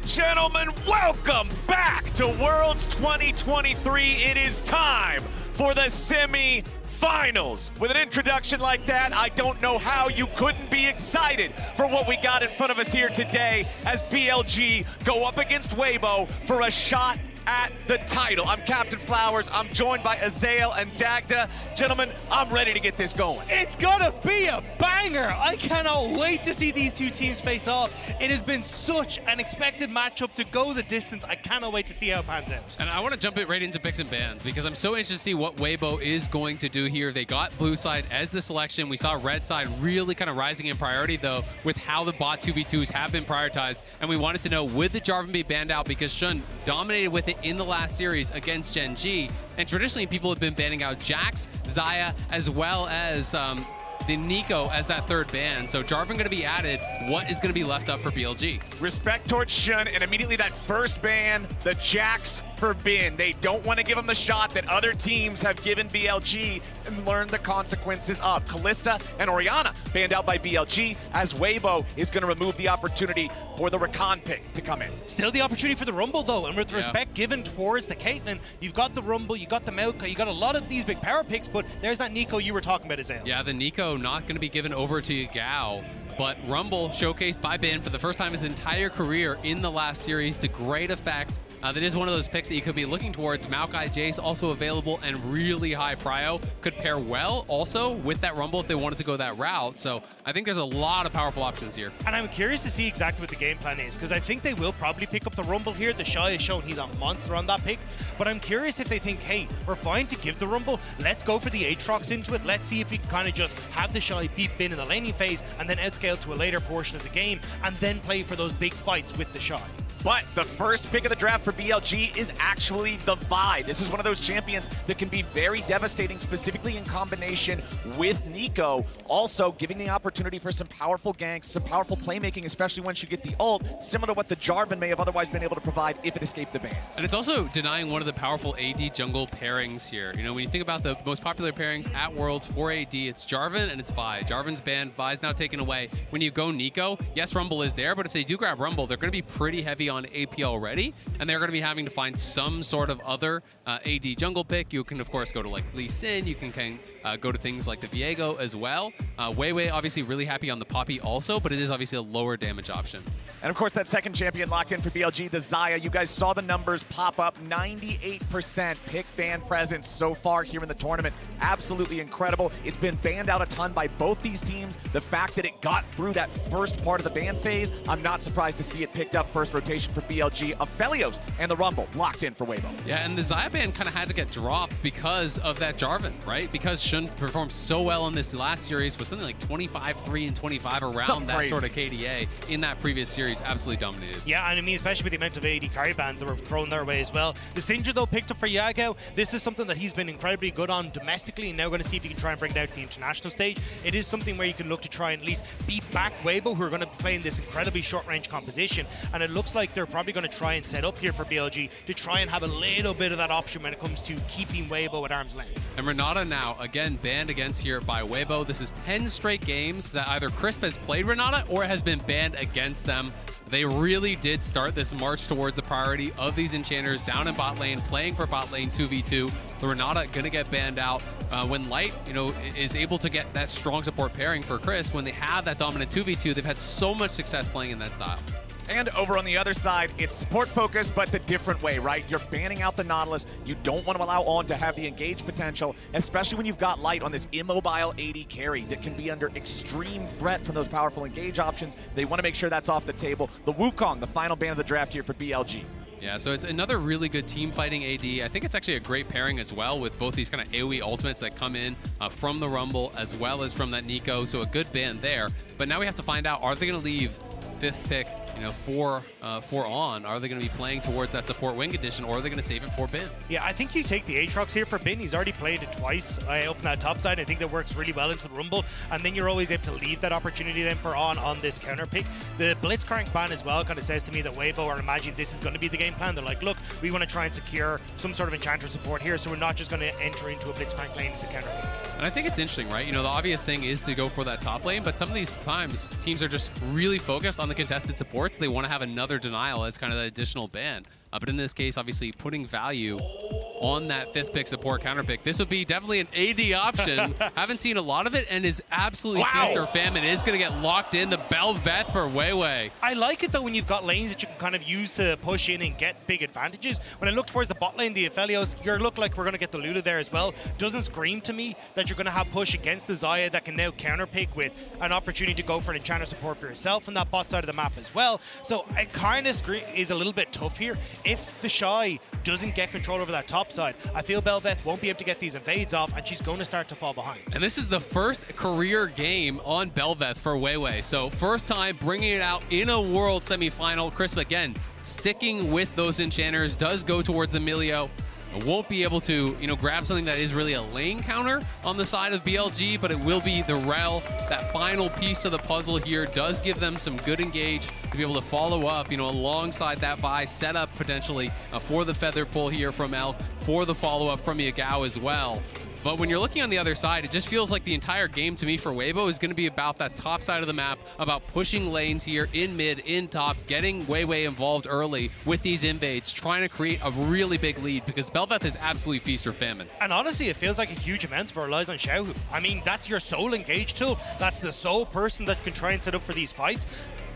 Gentlemen, welcome back to Worlds 2023. It is time for the semi-finals. With an introduction like that, I don't know how you couldn't be excited for what we got in front of us here today as BLG go up against Weibo for a shot at the title. I'm Captain Flowers. I'm joined by Xayah and Dagda. Gentlemen, I'm ready to get this going. It's gonna be a banger. I cannot wait to see these two teams face off. It has been such an expected matchup to go the distance. I cannot wait to see how it pans out. And I want to jump it right into picks and bans because I'm so interested to see what Weibo is going to do here. They got blue side as the selection. We saw red side really kind of rising in priority though with how the bot 2v2s have been prioritized. And we wanted to know, would the Jarvan be banned out because Shun dominated with it in the last series against Gen G, and traditionally people have been banning out Jax, Xayah, as well as the Neeko as that third ban. So Jarvan going to be added. What is going to be left up for BLG? Respect towards Shun, and immediately that first ban, the Jax for Bin. They don't want to give him the shot that other teams have given BLG and learn the consequences of. Kalista and Orianna banned out by BLG as Weibo is going to remove the opportunity for the Rakan pick to come in. Still the opportunity for the Rumble though, and with respect given towards the Caitlyn, you've got the Rumble, you got the Maokai, you got a lot of these big power picks, but there's that Neeko you were talking about, Xayah. Yeah, the Neeko not going to be given over to Yagao. But Rumble showcased by Bin for the first time his entire career in the last series to great effect. That is one of those picks that you could be looking towards. Maokai Jace also available and really high prio. Could pair well also with that Rumble if they wanted to go that route. So I think there's a lot of powerful options here. And I'm curious to see exactly what the game plan is because I think they will probably pick up the Rumble here. TheShy has shown he's a monster on that pick. But I'm curious if they think, hey, we're fine to give the Rumble. Let's go for the Aatrox into it. Let's see if we can kind of just have TheShy beat Bin in the laning phase and then outscale to a later portion of the game and then play for those big fights with TheShy. But the first pick of the draft for BLG is actually the Vi. This is one of those champions that can be very devastating, specifically in combination with Neeko. Also giving the opportunity for some powerful ganks, some powerful playmaking, especially once you get the ult, similar to what the Jarvan may have otherwise been able to provide if it escaped the bans. And it's also denying one of the powerful AD jungle pairings here. You know, when you think about the most popular pairings at Worlds for AD, it's Jarvan and it's Vi. Jarvan's banned, Vi's now taken away. When you go Neeko, yes, Rumble is there, but if they do grab Rumble, they're going to be pretty heavy on AP already, and they're going to be having to find some sort of other AD jungle pick. You can, of course, go to like Lee Sin. You can go to things like the Viego as well. Weiwei obviously really happy on the Poppy also, but it is obviously a lower damage option. And of course, that second champion locked in for BLG, the Xayah. You guys saw the numbers pop up. 98% pick ban presence so far here in the tournament. Absolutely incredible. It's been banned out a ton by both these teams. The fact that it got through that first part of the ban phase, I'm not surprised to see it picked up first rotation for BLG. Aphelios and the Rumble locked in for Weibo. Yeah, and the Xayah ban kind of had to get dropped because of that Jarvan, right? Because Shun performed so well in this last series with something like 25-3 and 25 around that sort of KDA in that previous series. Absolutely dominated. Yeah, and I mean, especially with the amount of AD carry bans that were thrown their way as well. The Syndra, though, picked up for Yagao. This is something that he's been incredibly good on domestically, and now going to see if he can try and bring it out to the international stage. It is something where you can look to try and at least beat back Weibo, who are going to be playing this incredibly short-range composition, and it looks like they're probably going to try and set up here for BLG to try and have a little bit of that option when it comes to keeping Weibo at arm's length. And Renata now, again, banned against here by Weibo. This is 10 straight games that either Crisp has played Renata or has been banned against them. They really did start this march towards the priority of these enchanters down in bot lane, playing for bot lane 2v2. The Renata gonna get banned out when Light, you know, is able to get that strong support pairing for Crisp. When they have that dominant 2v2, they've had so much success playing in that style. And over on the other side, it's support focused, but the different way, right? You're banning out the Nautilus. You don't want to allow On to have the engage potential, especially when you've got Light on this immobile AD carry that can be under extreme threat from those powerful engage options. They want to make sure that's off the table. The Wukong, the final ban of the draft here for BLG. Yeah, so it's another really good team fighting AD. I think it's actually a great pairing as well with both these kind of AoE ultimates that come in from the Rumble as well as from that Neeko. So a good ban there. But now we have to find out, are they going to leave fifth pick, you know, for On? Are they going to be playing towards that support wing condition, or are they going to save it for Bin? Yeah, I think you take the Aatrox here for Bin. He's already played it twice up in that top side. I think that works really well into the Rumble, and then you're always able to leave that opportunity then for On this counter pick. The Blitzcrank ban as well kind of says to me that Weibo are imagining this is going to be the game plan. They're like, look, we want to try and secure some sort of Enchanter support here, so we're not just going to enter into a Blitzcrank lane into counter pick. And I think it's interesting, right? You know, the obvious thing is to go for that top lane, but some of these times teams are just really focused on the contested support supports, they want to have another denial as kind of the additional ban. But in this case, obviously putting value on that 5th pick support counter pick. This would be definitely an AD option. Haven't seen a lot of it, and is absolutely feast or famine. It is going to get locked in. The Bel'Veth for Weiwei. I like it though when you've got lanes that you can kind of use to push in and get big advantages. When I look towards the bot lane, the Aphelios, you look like we're going to get the Lulu there as well. Doesn't scream to me that you're going to have push against the Xayah that can now counter pick with an opportunity to go for an enchanter support for yourself on that bot side of the map as well. So it kind of is a little bit tough here. If TheShy doesn't get control over that top side, I feel Bel'Veth won't be able to get these invades off, and she's going to start to fall behind. And this is the first career game on Bel'Veth for Weiwei. So first time bringing it out in a world semifinal. Crisp again sticking with those enchanters, does go towards the Milio. Won't be able to, grab something that is really a lane counter on the side of BLG, but it will be the Rell. That final piece of the puzzle here does give them some good engage to be able to follow up, alongside that buy, set up potentially for the feather pull here from Elk, for the follow-up from Yagao as well. But when you're looking on the other side, it just feels like the entire game to me for Weibo is going to be about that top side of the map, about pushing lanes here in mid, in top, getting Weiwei involved early with these invades, trying to create a really big lead because Bel'Veth is absolutely feast or famine. And honestly, it feels like a huge amount for relies on Xiaohu. I mean, that's your sole engage tool. That's the sole person that can try and set up for these fights.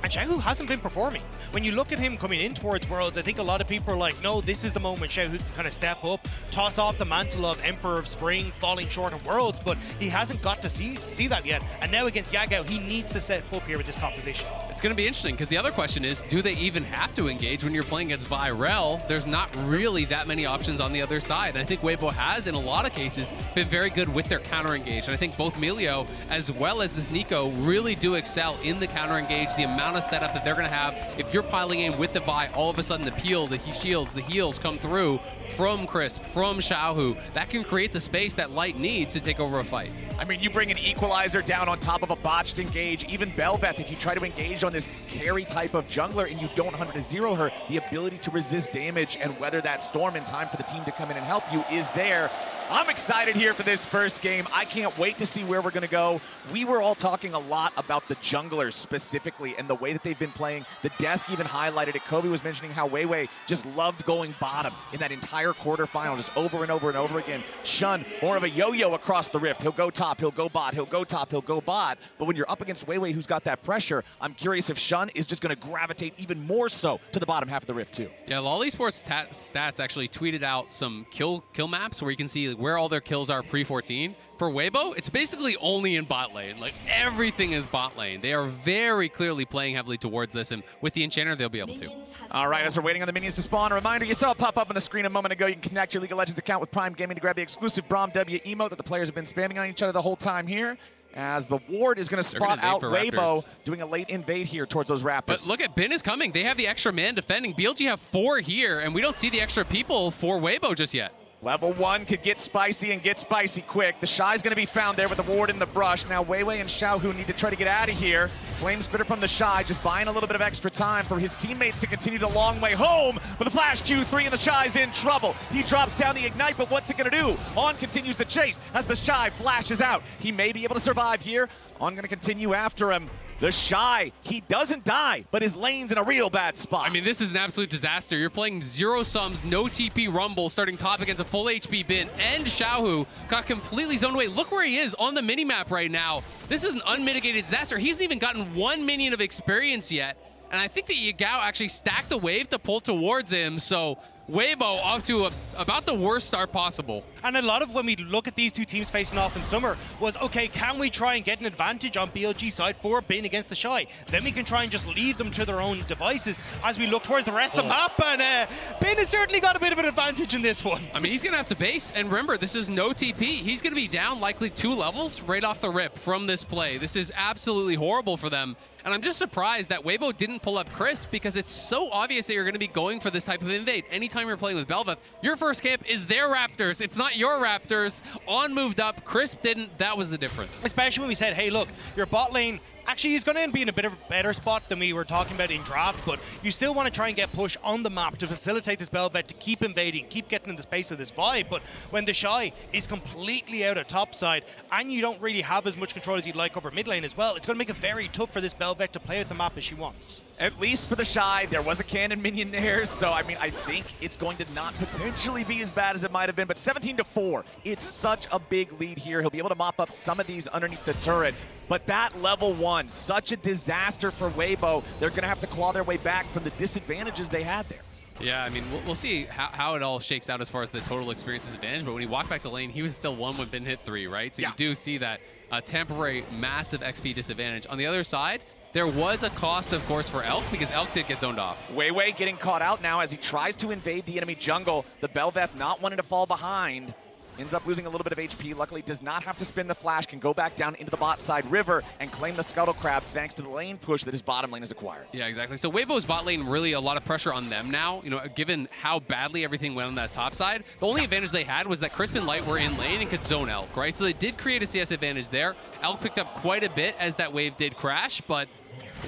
And Xiaohu hasn't been performing. When you look at him coming in towards Worlds, I think a lot of people are like, no, this is the moment Xiaohu can kind of step up, toss off the mantle of Emperor of Spring, falling short of Worlds, but he hasn't got to see that yet. And now against Yagao, he needs to set up here with this composition. It's going to be interesting because the other question is, do they even have to engage when you're playing against Rell? There's not really that many options on the other side. And I think Weibo has, in a lot of cases, been very good with their counter engage. And I think both Milio as well as this Neeko really do excel in the counter engage, the amount of setup that they're going to have. If you're piling in with the Vi, all of a sudden the peel, the shields, the heals come through from Crisp, from Xiaohu. That can create the space that Light needs to take over a fight. I mean, you bring an equalizer down on top of a botched engage. Even Bel'Veth, if you try to engage on this carry type of jungler and you don't 100-0 her, the ability to resist damage and weather that storm in time for the team to come in and help you is there. I'm excited here for this first game. I can't wait to see where we're going to go. We were all talking a lot about the junglers specifically and the way that they've been playing. The desk even highlighted it. Kobe was mentioning how Weiwei just loved going bottom in that entire quarterfinal, just over and over and over again. Shun, more of a yo-yo across the rift. He'll go top, he'll go bot, he'll go top, he'll go bot. But when you're up against Weiwei, who's got that pressure, I'm curious if Shun is just going to gravitate even more so to the bottom half of the rift too. Yeah, Lolly Sports Stats actually tweeted out some kill maps where you can see where all their kills are pre-14. For Weibo, it's basically only in bot lane. Like, everything is bot lane. They are very clearly playing heavily towards this, and with the Enchanter, they'll be able to. All right, as we're waiting on the minions to spawn, a reminder, you saw it pop up on the screen a moment ago. You can connect your League of Legends account with Prime Gaming to grab the exclusive Braum W emote that the players have been spamming on each other the whole time here. As the ward is going to spot out Weibo, doing a late invade here towards those Raptors. But look at Bin is coming. They have the extra man defending. BLG have 4 here, and we don't see the extra people for Weibo just yet. Level 1 could get spicy and get spicy quick. TheShy's going to be found there with the ward in the brush. Now Weiwei and Xiaohu need to try to get out of here. Flame Spitter from TheShy, just buying a little bit of extra time for his teammates to continue the long way home. But the flash Q3 and TheShy's in trouble. He drops down the Ignite, but what's it going to do? On continues the chase as TheShy flashes out. He may be able to survive here. On going to continue after him. TheShy, he doesn't die, but his lane's in a real bad spot. I mean, this is an absolute disaster. You're playing 0 sums, no TP Rumble, starting top against a full HP Bin, and Xiaohu got completely zoned away. Look where he is on the minimap right now. This is an unmitigated disaster. He hasn't even gotten 1 minion of experience yet, and I think that Yagao actually stacked the wave to pull towards him, so Weibo off to about the worst start possible. And a lot of when we look at these two teams facing off in summer was, okay, can we try and get an advantage on BLG side for Bin against TheShy? Then we can try and just leave them to their own devices as we look towards the rest of the map. And Bin has certainly got a bit of an advantage in this one. I mean, he's going to have to base. And remember, this is no TP. He's going to be down likely 2 levels right off the rip from this play. This is absolutely horrible for them. And I'm just surprised that Weibo didn't pull up Crisp because it's so obvious that you're going to be going for this type of invade. Anytime you're playing with Bel'Veth, your first camp is their Raptors. It's not your Raptors. On moved up, Crisp didn't. That was the difference. Especially when we said, hey, look, your bot lane, actually, he's going to be in a bit of a better spot than we were talking about in draft, but you still want to try and get push on the map to facilitate this Bel'Veth to keep invading, keep getting in the space of this vibe. But when TheShy is completely out of top side and you don't really have as much control as you'd like over mid lane as well, it's going to make it very tough for this Bel'Veth to play with the map as she wants. At least for TheShy, there was a cannon minion there, so I mean, I think it's going to not potentially be as bad as it might have been, but 17-4, it's such a big lead here. He'll be able to mop up some of these underneath the turret, but that level 1, such a disaster for Weibo. They're going to have to claw their way back from the disadvantages they had there. Yeah, I mean, we'll see how it all shakes out as far as the total experience advantage, but when he walked back to lane, he was still 1 when Bin hit 3, right? So you do see that temporary massive XP disadvantage. On the other side, there was a cost, of course, for Elk, because Elk did get zoned off. Weiwei getting caught out now as he tries to invade the enemy jungle. The Bel'Veth not wanting to fall behind. Ends up losing a little bit of HP. Luckily, does not have to spin the flash, can go back down into the bot side river and claim the Scuttle Crab thanks to the lane push that his bottom lane has acquired. Yeah, exactly. So Weibo's bot lane, really a lot of pressure on them now. You know, given how badly everything went on that top side, the only advantage they had was that Crisp and Light were in lane and could zone Elk, right? So they did create a CS advantage there. Elk picked up quite a bit as that wave did crash, but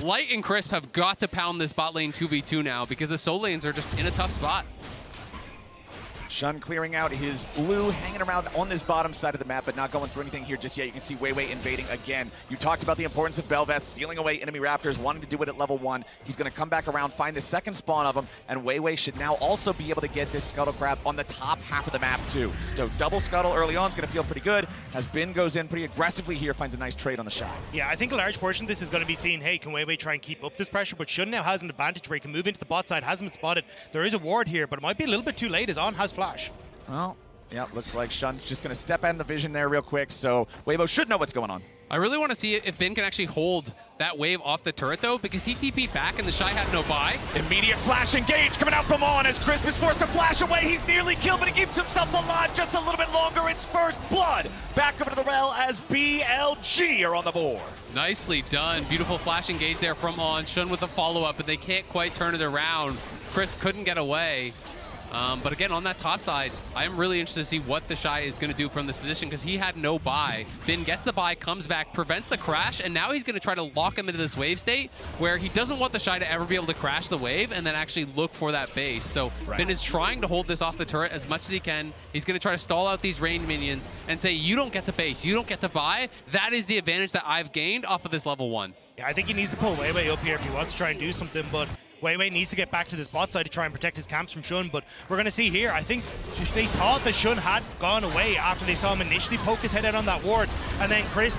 Light and Crisp have got to pound this bot lane 2v2 now because the soul lanes are just in a tough spot. Shun clearing out his blue, hanging around on this bottom side of the map, but not going through anything here just yet. You can see Weiwei invading again. You talked about the importance of Bel'Veth stealing away enemy Raptors, wanting to do it at level 1. He's going to come back around, find the second spawn of them, and Weiwei should now also be able to get this Scuttle Crab on the top half of the map too. So double Scuttle early on is going to feel pretty good, as Bin goes in pretty aggressively here, finds a nice trade on the shot. Yeah, I think a large portion of this is going to be seeing, hey, can Weiwei try and keep up this pressure? But Shun now has an advantage where he can move into the bot side, hasn't been spotted. There is a ward here, but it might be a little bit too late as On has flash. Well, yeah, looks like Shun's just going to step out in the vision there real quick, so Weibo should know what's going on. I really want to see if Bin can actually hold that wave off the turret, though, because he TP'd back and TheShy had no buy. Immediate flash engage coming out from On as Crisp is forced to flash away. He's nearly killed, but he keeps himself alive just a little bit longer. It's first blood. Back over to the Rell as BLG are on the board. Nicely done. Beautiful flash engage there from On. Shun with the follow-up, but they can't quite turn it around. Chris couldn't get away. But again, on that top side, I am really interested to see what TheShy is going to do from this position because he had no buy. Bin gets the buy, comes back, prevents the crash, and now he's going to try to lock him into this wave state where he doesn't want TheShy to ever be able to crash the wave and then actually look for that base. So Bin is trying to hold this off the turret as much as he can. He's going to try to stall out these range minions and say, you don't get the base, you don't get to buy. That is the advantage that I've gained off of this level 1. Yeah, I think he needs to pull Weiwei up here if he wants to try and do something, but Weiwei needs to get back to this bot side to try and protect his camps from Shun, but we're going to see here, I think they thought that Shun had gone away after they saw him initially poke his head out on that ward, and then Chris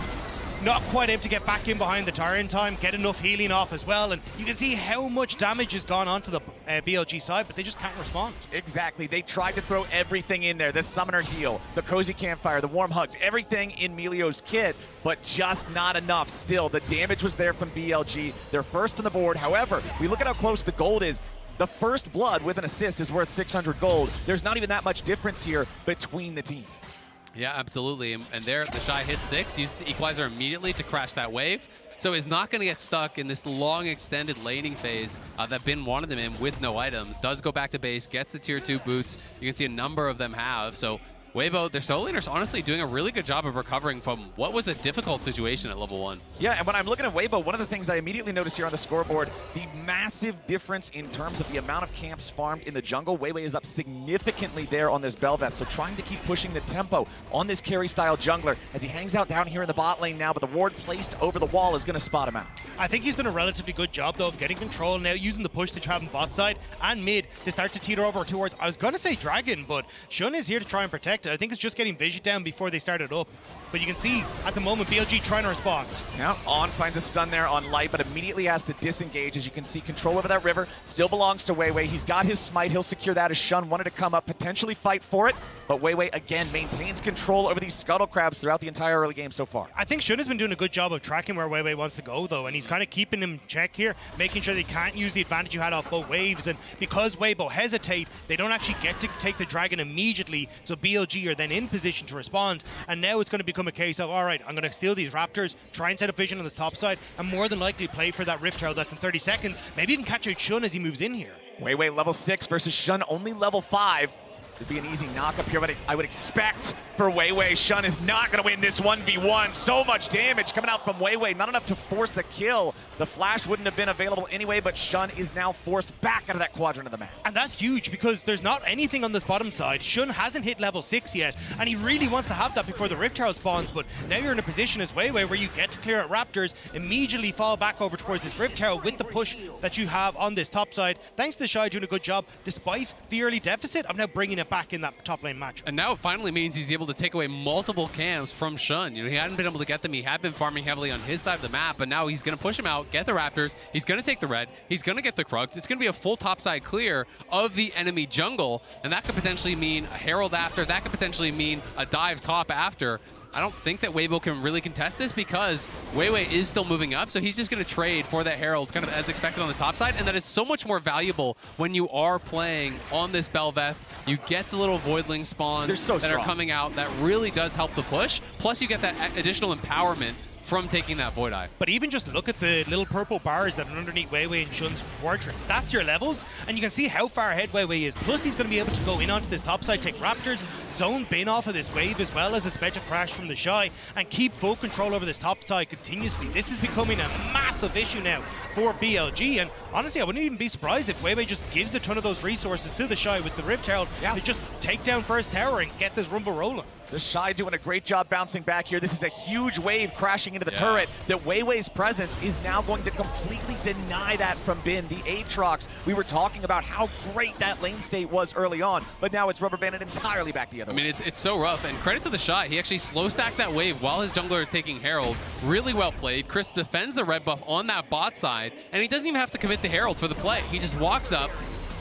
not quite able to get back in behind the tower in time, get enough healing off as well, and you can see how much damage has gone onto the BLG side, but they just can't respond. Exactly. They tried to throw everything in there, the summoner heal, the cozy campfire, the warm hugs, everything in Milio's kit, but just not enough. Still, the damage was there from BLG. They're first on the board. However, we look at how close the gold is. The first blood with an assist is worth 600 gold. There's not even that much difference here between the teams. Yeah, absolutely. And there, TheShy hits 6, used the equalizer immediately to crash that wave. So is not going to get stuck in this long extended laning phase that Bin wanted them in with no items. Does go back to base, gets the tier 2 boots. You can see a number of them have. So Weibo, their solo laners honestly doing a really good job of recovering from what was a difficult situation at level 1. Yeah, and when I'm looking at Weibo, one of the things I immediately notice here on the scoreboard, the massive difference in terms of the amount of camps farmed in the jungle. Weiwei is up significantly there on this Bel'Veth, so trying to keep pushing the tempo on this carry-style jungler as he hangs out down here in the bot lane now, but the ward placed over the wall is going to spot him out. I think he's done a relatively good job, though, of getting control now, using the push to have him bot side and mid to start to teeter over towards, I was going to say Dragon, but Shun is here to try and protect it. I think it's just getting vision down before they started up. But you can see, at the moment, BLG trying to respond. Yeah, On finds a stun there on Light, but immediately has to disengage. As you can see, control over that river still belongs to Weiwei. He's got his smite. He'll secure that as Shun wanted to come up, potentially fight for it. But Weiwei, again, maintains control over these Scuttle Crabs throughout the entire early game so far. I think Shun has been doing a good job of tracking where Weiwei wants to go, though, and he's kind of keeping him in check here, making sure they can't use the advantage you had off both waves. And because Weibo hesitate, they don't actually get to take the Dragon immediately, so BLG are then in position to respond. And now it's going to become a case of, all right, I'm going to steal these Raptors, try and set up vision on this top side, and more than likely play for that Rift Herald that's in 30 seconds, maybe even catch out Shun as he moves in here. Weiwei level 6 versus Shun only level 5. It'd be an easy knock-up here, but I would expect for Weiwei, Shun is not going to win this 1v1. So much damage coming out from Weiwei, not enough to force a kill. The flash wouldn't have been available anyway, but Shun is now forced back out of that quadrant of the map. And that's huge because there's not anything on this bottom side. Shun hasn't hit level 6 yet, and he really wants to have that before the Rift Herald spawns, but now you're in a position as Weiwei where you get to clear out Raptors, immediately fall back over towards this Rift Herald with the push that you have on this top side. Thanks to TheShy doing a good job, despite the early deficit of now bringing it back in that top lane match. And now it finally means he's able to take away multiple camps from Shun. You know, he hadn't been able to get them. He had been farming heavily on his side of the map, but now he's going to push him out, get the Raptors. He's going to take the red. He's going to get the Krugs. It's going to be a full topside clear of the enemy jungle, and that could potentially mean a Herald after. That could potentially mean a dive top after. I don't think that Weibo can really contest this because Weiwei is still moving up, so he's just going to trade for that Herald kind of as expected on the top side, and that is so much more valuable when you are playing on this Bel'Veth. You get the little Voidling spawns that are coming out. That really does help the push. Plus you get that additional empowerment from taking that Void Eye. But even just look at the little purple bars that are underneath Weiwei and Shun's quadrants. That's your levels, and you can see how far ahead Weiwei is. Plus, he's going to be able to go in onto this top side, take Raptors, zone Bin off of this wave as well as it's about to crash from TheShy, and keep full control over this top side continuously. This is becoming a massive issue now for BLG, and honestly, I wouldn't even be surprised if Weiwei just gives a ton of those resources to TheShy with the Rift Herald to just take down first tower and get this rumble rolling. TheShy doing a great job bouncing back here. This is a huge wave crashing into the turret. That Weiwei's presence is now going to completely deny that from Bin. The Aatrox, we were talking about how great that lane state was early on, but now it's rubber banded entirely back the other way. I mean, it's so rough, and credit to TheShy. He actually slow stacked that wave while his jungler is taking Herald. Really well played. Chris defends the red buff on that bot side, and he doesn't even have to commit the Herald for the play. He just walks up.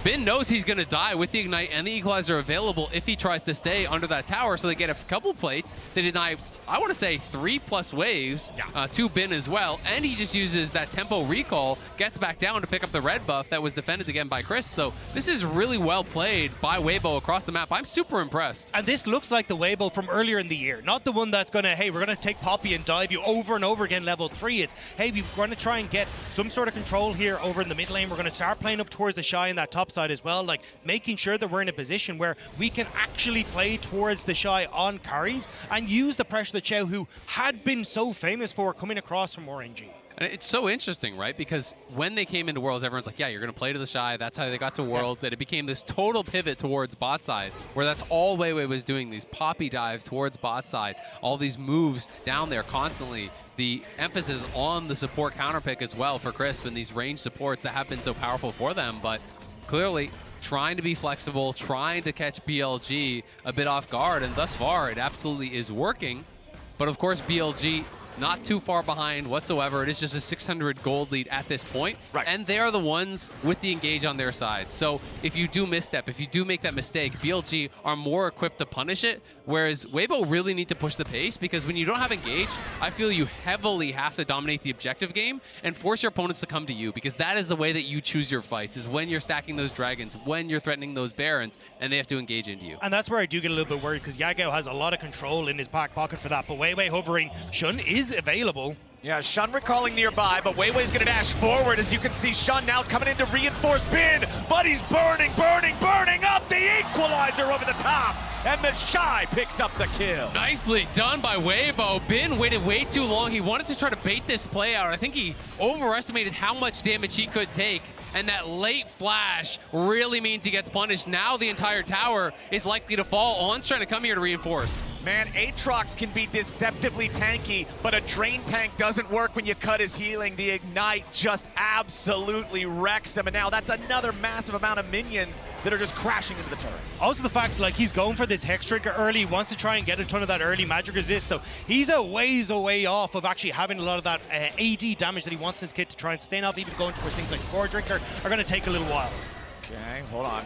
Bin knows he's going to die with the Ignite and the Equalizer available if he tries to stay under that tower, so they get a couple plates. They deny, I want to say, 3+ waves to Bin as well, and he just uses that tempo recall, gets back down to pick up the red buff that was defended again by Crisp. So this is really well played by Weibo across the map. I'm super impressed. And this looks like the Weibo from earlier in the year, not the one that's going to, hey, we're going to take Poppy and dive you over and over again level 3. It's, hey, we're going to try and get some sort of control here over in the mid lane. We're going to start playing up towards TheShy in that top side as well, like making sure that we're in a position where we can actually play towards TheShy on carries and use the pressure that Xiaohu had been so famous for coming across from RNG. And it's so interesting, right? Because when they came into Worlds, everyone's like, yeah, you're going to play to TheShy. That's how they got to Worlds. And it became this total pivot towards bot side, where that's all Weiwei was doing, these poppy dives towards bot side, all these moves down there constantly. The emphasis on the support counter pick as well for Crisp and these range supports that have been so powerful for them. But clearly trying to be flexible, trying to catch BLG a bit off guard, and thus far it absolutely is working. But of course BLG not too far behind whatsoever. It is just a 600 gold lead at this point. Right. And they are the ones with the engage on their side. So if you do misstep, if you do make that mistake, BLG are more equipped to punish it, whereas Weibo really need to push the pace, because when you don't have engage, I feel you heavily have to dominate the objective game and force your opponents to come to you, because that is the way that you choose your fights, is when you're stacking those dragons, when you're threatening those barons, and they have to engage into you. And that's where I do get a little bit worried, because Yagao has a lot of control in his back pocket for that, but Weiwei hovering, Shun is available. Yeah, Shun recalling nearby, but Weiwei's going to dash forward. As you can see, Shun now coming in to reinforce Bin, but he's burning up the equalizer over the top, and TheShy picks up the kill. Nicely done by Weibo. Bin waited way too long. He wanted to try to bait this play out. I think he overestimated how much damage he could take, and that late flash really means he gets punished. Now the entire tower is likely to fall. On's trying to come here to reinforce. Man, Aatrox can be deceptively tanky, but a drain tank doesn't work when you cut his healing. The Ignite just absolutely wrecks him, and now that's another massive amount of minions that are just crashing into the turret. Also the fact, like, he's going for this Hex Trigger early, he wants to try and get a ton of that early magic resist, so he's a ways away off of actually having a lot of that AD damage that he wants in his kit to try and sustain off. Even going towards things like Core Drinker are going to take a little while. Okay, hold on.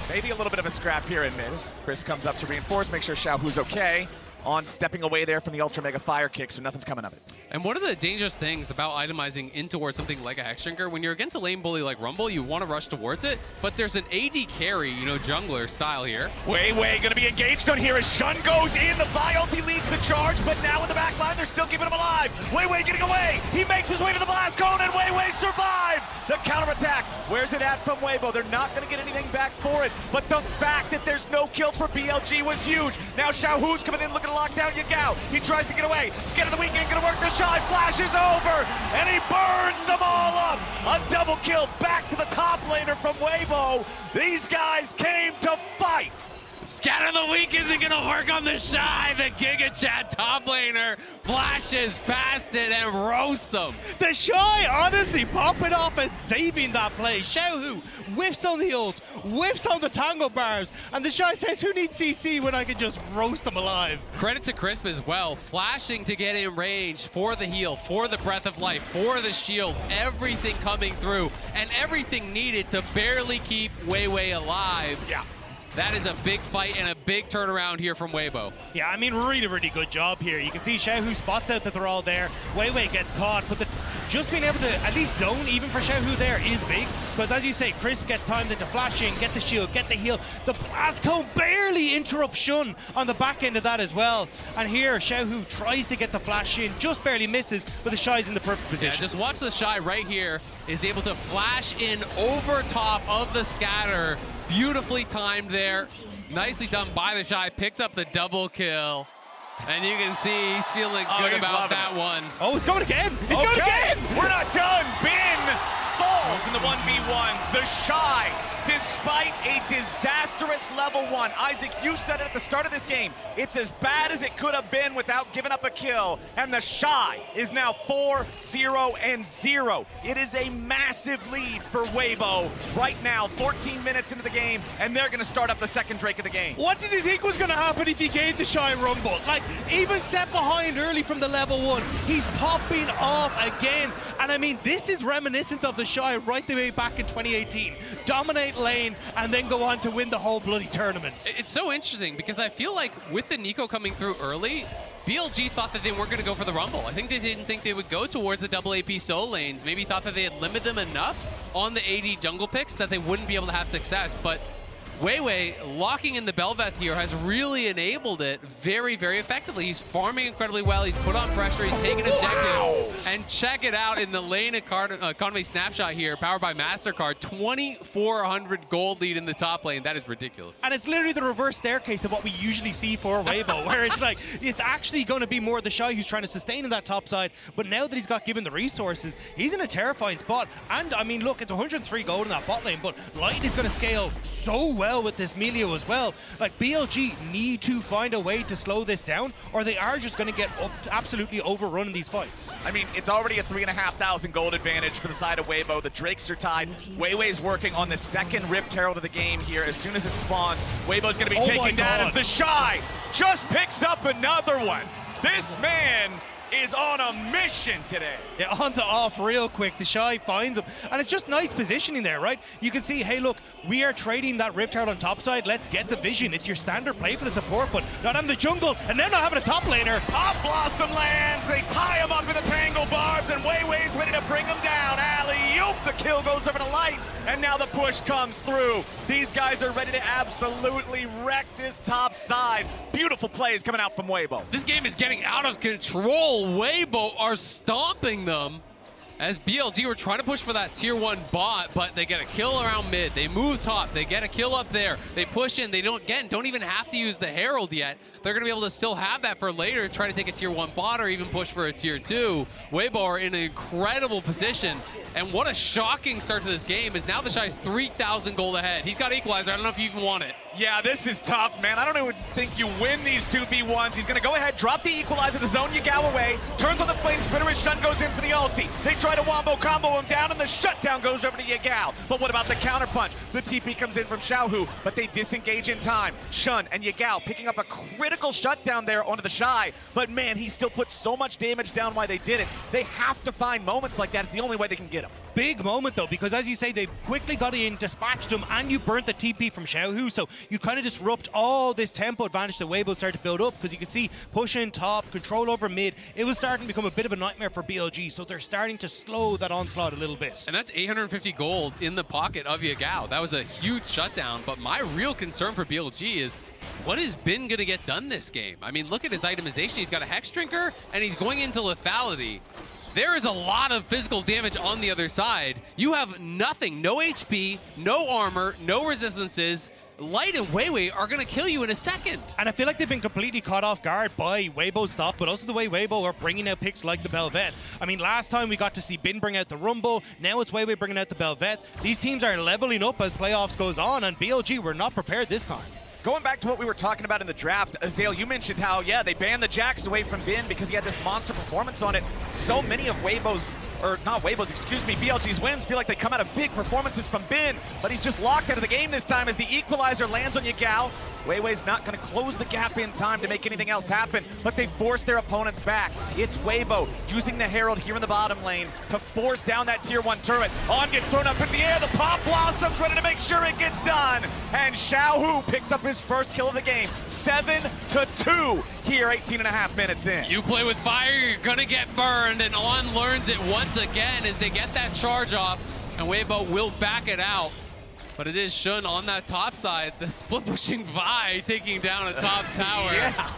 Maybe a little bit of a scrap here in mid. Crisp comes up to reinforce, make sure Xiaohu's okay. On stepping away there from the Ultra Mega Fire Kick, so nothing's coming of it. And one of the dangerous things about itemizing in towards something like a Hex Drinker, when you're against a lane bully like Rumble, you want to rush towards it, but there's an AD carry, you know, jungler style here. Weiwei gonna be engaged on here as Shun goes in. The Vi ulti leads the charge, but now in the back line, they're still keeping him alive. Weiwei getting away. He makes his way to the blast cone, and Weiwei survives the counterattack. Where's it at from Weibo? They're not gonna get anything back for it, but the fact that there's no kills for BLG was huge. Now Xiaohu's coming in looking to lock down Yagao. He tries to get away. Skin of the weekend gonna work. TheShy flashes over, and he burns them all up. A double kill back to the top laner from Weibo. These guys came to fight. Scatter the Week isn't going to work on TheShy. The Giga Chat top laner flashes past it and roasts him. TheShy honestly popping off and saving that play. Xiaohu whiffs on the ult, whiffs on the tango bars, and TheShy says, who needs CC when I can just roast them alive? Credit to Crisp as well, flashing to get in range for the heal, for the breath of life, for the shield, everything coming through, and everything needed to barely keep Weiwei alive. Yeah. That is a big fight and a big turnaround here from Weibo. Yeah, I mean, really, really good job here. You can see Xiaohu spots out that they're all there. Weiwei gets caught, but just being able to at least zone, even for Xiaohu there, is big. Because as you say, Crisp gets timed into flashing, get the shield, get the heal. The blast cone barely interrupts Shun on the back end of that as well. And here, Xiaohu tries to get the flash in, just barely misses, but TheShy's in the perfect position. Yeah, just watch TheShy right here, is able to flash in over top of the scatter. Beautifully timed there. Nicely done by TheShy. Picks up the double kill. And you can see he's feeling good about that one. Oh, it's going again. It's going again. We're not done. Bin falls in the 1v1. TheShy, despite a disastrous level 1. Isaac, you said it at the start of this game. It's as bad as it could have been without giving up a kill. And TheShy is now 4-0-0. It is a massive lead for Weibo right now, 14 minutes into the game, and they're going to start up the second Drake of the game. What did you think was going to happen if he gave TheShy Rumble? Like, even set behind early from the level 1, he's popping off again. And I mean, this is reminiscent of TheShy right the way back in 2018. Dominate lane and then go on to win the whole bloody tournament. It's so interesting because I feel like with the Neeko coming through early, BLG thought that they weren't going to go for the Rumble. I think they didn't think they would go towards the double AP soul lanes. Maybe thought that they had limited them enough on the AD jungle picks that they wouldn't be able to have success. But Weiwei locking in the Bel'Veth here has really enabled it very, very effectively. He's farming incredibly well. He's put on pressure. He's taking objectives. And check it out in the lane economy snapshot here, powered by MasterCard. 2,400 gold lead in the top lane. That is ridiculous. And it's literally the reverse staircase of what we usually see for Weibo, where it's like, it's actually going to be more TheShy who's trying to sustain in that top side. But now that he's got given the resources, he's in a terrifying spot. And I mean, look, it's 103 gold in that bot lane, but Light is going to scale so well with this Milio as well. Like, BLG need to find a way to slow this down, or they are just going to get absolutely overrun in these fights. I mean, it's already a 3,500 gold advantage for the side of Weibo. The Drakes are tied. Weiwei's working on the second Rift Herald of the game here. As soon as it spawns, Weibo's going to be taken down as TheShy just picks up another one. This man is on a mission today. Yeah, on to off real quick. TheShy finds him. And it's just nice positioning there, right? You can see, hey, look, we are trading that Rift Herald on top side. Let's get the vision. It's your standard play for the support, but not having the jungle, and then not having a top laner. Pop Blossom lands. They tie him up in the tangle barbs, and Weiwei's ready to bring him down. Alley-oop. The kill goes over to Light, and now the push comes through. These guys are ready to absolutely wreck this top side. Beautiful plays coming out from Weibo. This game is getting out of control. Weibo are stomping them as BLG were trying to push for that tier 1 bot, but they get a kill around mid. They move top. They get a kill up there. They push in. They don't even have to use the Herald yet. They're going to be able to still have that for later, try to take a tier 1 bot or even push for a tier 2. Weibo are in an incredible position. And what a shocking start to this game is now TheShy's 3,000 gold ahead. He's got Equalizer. I don't know if you even want it. Yeah, this is tough, man. I don't even think you win these 2v1s. He's going to go ahead, drop the Equalizer to zone Yagao away, turns on the Flame Spitter, his Shun goes in for the ulti. They try to wombo combo him down, and the shutdown goes over to Yagao. But what about the counterpunch? The TP comes in from Xiaohu, but they disengage in time. Shun and Yagao picking up a critical shutdown there onto TheShy, but man, he still put so much damage down while they did it. They have to find moments like that. It's the only way they can get him. big moment though, because as you say, they quickly got in, dispatched him, and you burnt the TP from Xiaohu, so you kind of disrupt all this tempo advantage that Weibo started to build up, because you could see push in top, control over mid. It was starting to become a bit of a nightmare for BLG, so they're starting to slow that onslaught a little bit. And that's 850 gold in the pocket of Yagao. That was a huge shutdown, but my real concern for BLG is what has Bin going to get done this game? I mean, look at his itemization. He's got a Hex Drinker, and he's going into lethality. There is a lot of physical damage on the other side. You have nothing, no HP, no armor, no resistances. Light and Weiwei are going to kill you in a second. And I feel like they've been completely caught off guard by Weibo's stuff, but also the way Weibo are bringing out picks like the Bel'Veth. I mean, last time we got to see Bin bring out the Rumble. Now it's Weiwei bringing out the Bel'Veth. These teams are leveling up as playoffs goes on, and BLG were not prepared this time. Going back to what we were talking about in the draft, Xayah, you mentioned how, yeah, they banned the Jax away from Bin because he had this monster performance on it. So many of Weibo's, or not Weibo's, excuse me, BLG's wins feel like they come out of big performances from Bin, but he's just locked out of the game this time as the equalizer lands on Yagao. Weiwei's not going to close the gap in time to make anything else happen, but they force their opponents back. It's Weibo using the Herald here in the bottom lane to force down that tier 1 turret. On gets thrown up in the air, the Pop Blossoms ready to make sure it gets done. And Xiaohu picks up his first kill of the game. 7-2 here, 18.5 minutes in. You play with fire, you're going to get burned, and On learns it once again as they get that charge off, and Weibo will back it out. But it is Shun on that top side, the split-pushing Vi taking down a top tower. Yeah.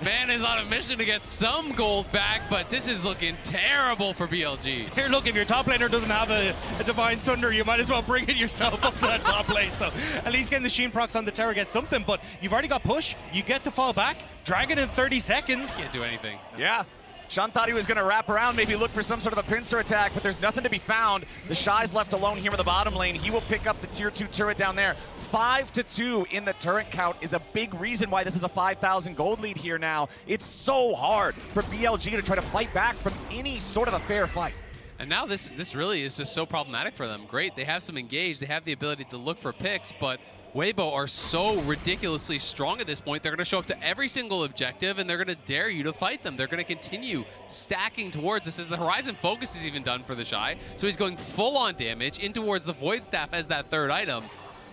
Man is on a mission to get some gold back, but this is looking terrible for BLG. Here, look, if your top laner doesn't have a Divine Thunder, you might as well bring it yourself up to that top lane. So at least getting the Sheen procs on the tower gets something, but you've already got push. You get to fall back. Dragon in 30 seconds. Can't do anything. Yeah. Sean thought he was going to wrap around, maybe look for some sort of a pincer attack, but there's nothing to be found. TheShy's left alone here in the bottom lane. He will pick up the tier 2 turret down there. 5-2 in the turret count is a big reason why this is a 5,000 gold lead here now. It's so hard for BLG to try to fight back from any sort of a fair fight. And now this really is just so problematic for them. Great, they have some engage, they have the ability to look for picks, but Weibo are so ridiculously strong at this point. They're going to show up to every single objective, and they're going to dare you to fight them. They're going to continue stacking towards this as the Horizon Focus is even done for TheShy. So he's going full on damage in towards the Void Staff as that third item.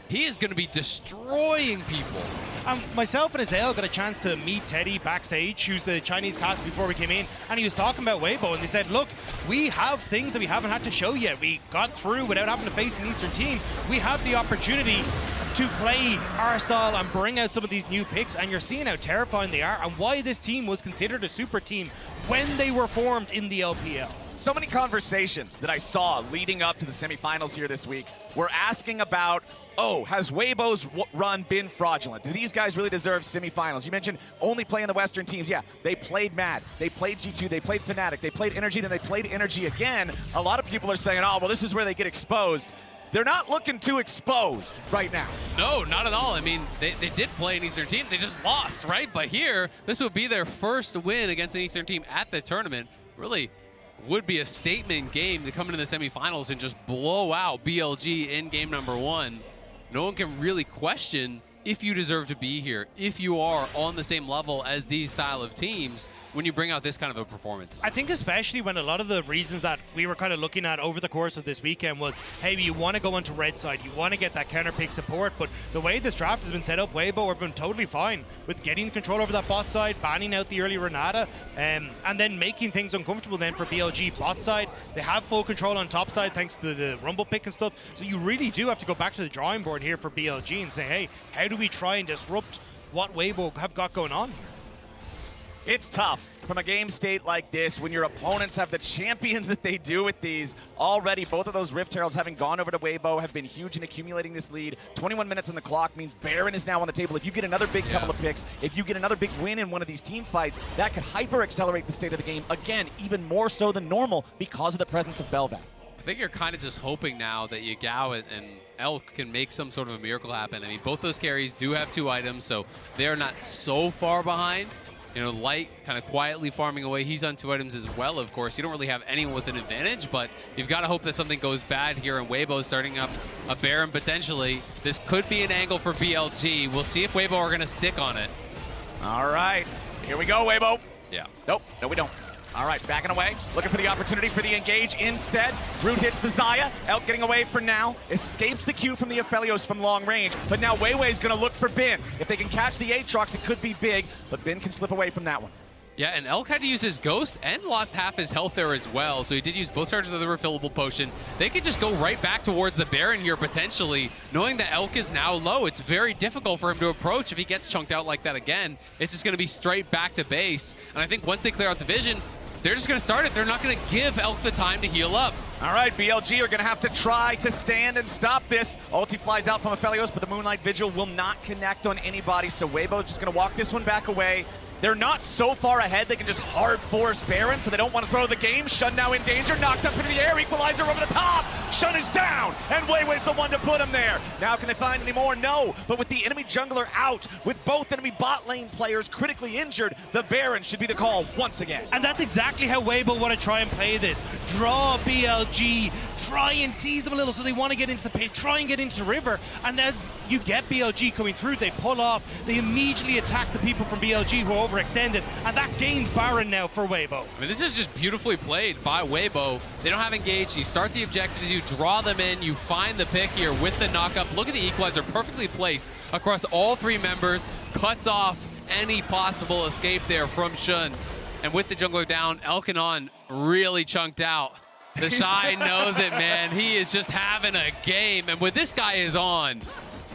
He is going to be destroying people. Myself and Xayah got a chance to meet Teddy backstage, who's the Chinese cast before we came in, and he was talking about Weibo, and they said, look, we have things that we haven't had to show yet. We got through without having to face an Eastern team. We have the opportunity to play our style and bring out some of these new picks, and you're seeing how terrifying they are and why this team was considered a super team when they were formed in the LPL. So many conversations that I saw leading up to the semifinals here this week were asking about, oh, has Weibo's run been fraudulent? Do these guys really deserve semifinals? You mentioned only playing the Western teams. Yeah, they played Mad, they played G2, they played Fnatic, they played Energy, then they played Energy again. A lot of people are saying, oh, well, this is where they get exposed. They're not looking too exposed right now. No, not at all. I mean, they did play an Eastern team. They just lost, right? But here, this would be their first win against an Eastern team at the tournament. Really would be a statement game to come into the semifinals and just blow out BLG in game number 1. No one can really question if you deserve to be here, if you are on the same level as these style of teams when you bring out this kind of a performance. I think especially when a lot of the reasons that we were kind of looking at over the course of this weekend was, hey, you want to go into red side, you want to get that counter pick support, but the way this draft has been set up, Weibo have been totally fine with getting control over that bot side, banning out the early Renata, and then making things uncomfortable then for BLG bot side. They have full control on top side thanks to the Rumble pick and stuff, so you really do have to go back to the drawing board here for BLG and say, hey, how do we try and disrupt what Weibo have got going on here? It's tough from a game state like this when your opponents have the champions that they do with these. Already, both of those Rift Heralds having gone over to Weibo have been huge in accumulating this lead. 21 minutes on the clock means Baron is now on the table. If you get another big couple of picks, if you get another big win in one of these team fights, that could hyper-accelerate the state of the game, again, even more so than normal because of the presence of Bel'Veth. I think you're kind of just hoping now that Yagao and Elk can make some sort of a miracle happen. I mean, both those carries do have 2 items, so they're not so far behind. You know, Light kind of quietly farming away. He's on 2 items as well, of course. You don't really have anyone with an advantage, but you've got to hope that something goes bad here, and Weibo starting up a Baron potentially. This could be an angle for BLG. We'll see if Weibo are going to stick on it. All right. Here we go, Weibo. Yeah. Nope. No, we don't. All right, backing away, looking for the opportunity for the engage instead. Root hits the Xayah. Elk getting away for now. Escapes the Q from the Aphelios from long range. But now Weiwei's going to look for Bin. If they can catch the Aatrox, it could be big. But Bin can slip away from that one. Yeah, and Elk had to use his Ghost and lost half his health there as well, so he did use both charges of the refillable potion. They could just go right back towards the Baron here potentially, knowing that Elk is now low. It's very difficult for him to approach if he gets chunked out like that again. It's just going to be straight back to base, and I think once they clear out the vision, they're just going to start it. They're not going to give Elk the time to heal up. All right, BLG are going to have to try to stand and stop this. Ulti flies out from Aphelios, but the Moonlight Vigil will not connect on anybody, so Weibo's just going to walk this one back away. They're not so far ahead, they can just hard force Baron, so they don't want to throw the game. Shun now in danger, knocked up into the air, equalizer over the top. Shun is down, and Weiwei's the one to put him there. Now can they find any more? No, but with the enemy jungler out, with both enemy bot lane players critically injured, the Baron should be the call once again. And that's exactly how Weibo want to try and play this. Draw BLG, try and tease them a little so they want to get into the pit, try and get into river, and then you get BLG coming through, they pull off, they immediately attack the people from BLG who are overextended, and that gains Baron now for Weibo. I mean, this is just beautifully played by Weibo. They don't have engaged, you start the objectives, you draw them in, you find the pick here with the knockup. Look at the equalizer, perfectly placed across all three members, cuts off any possible escape there from Shun. And with the jungler down, Elkanon really chunked out. TheShy knows it, man. He is just having a game, and when this guy is on,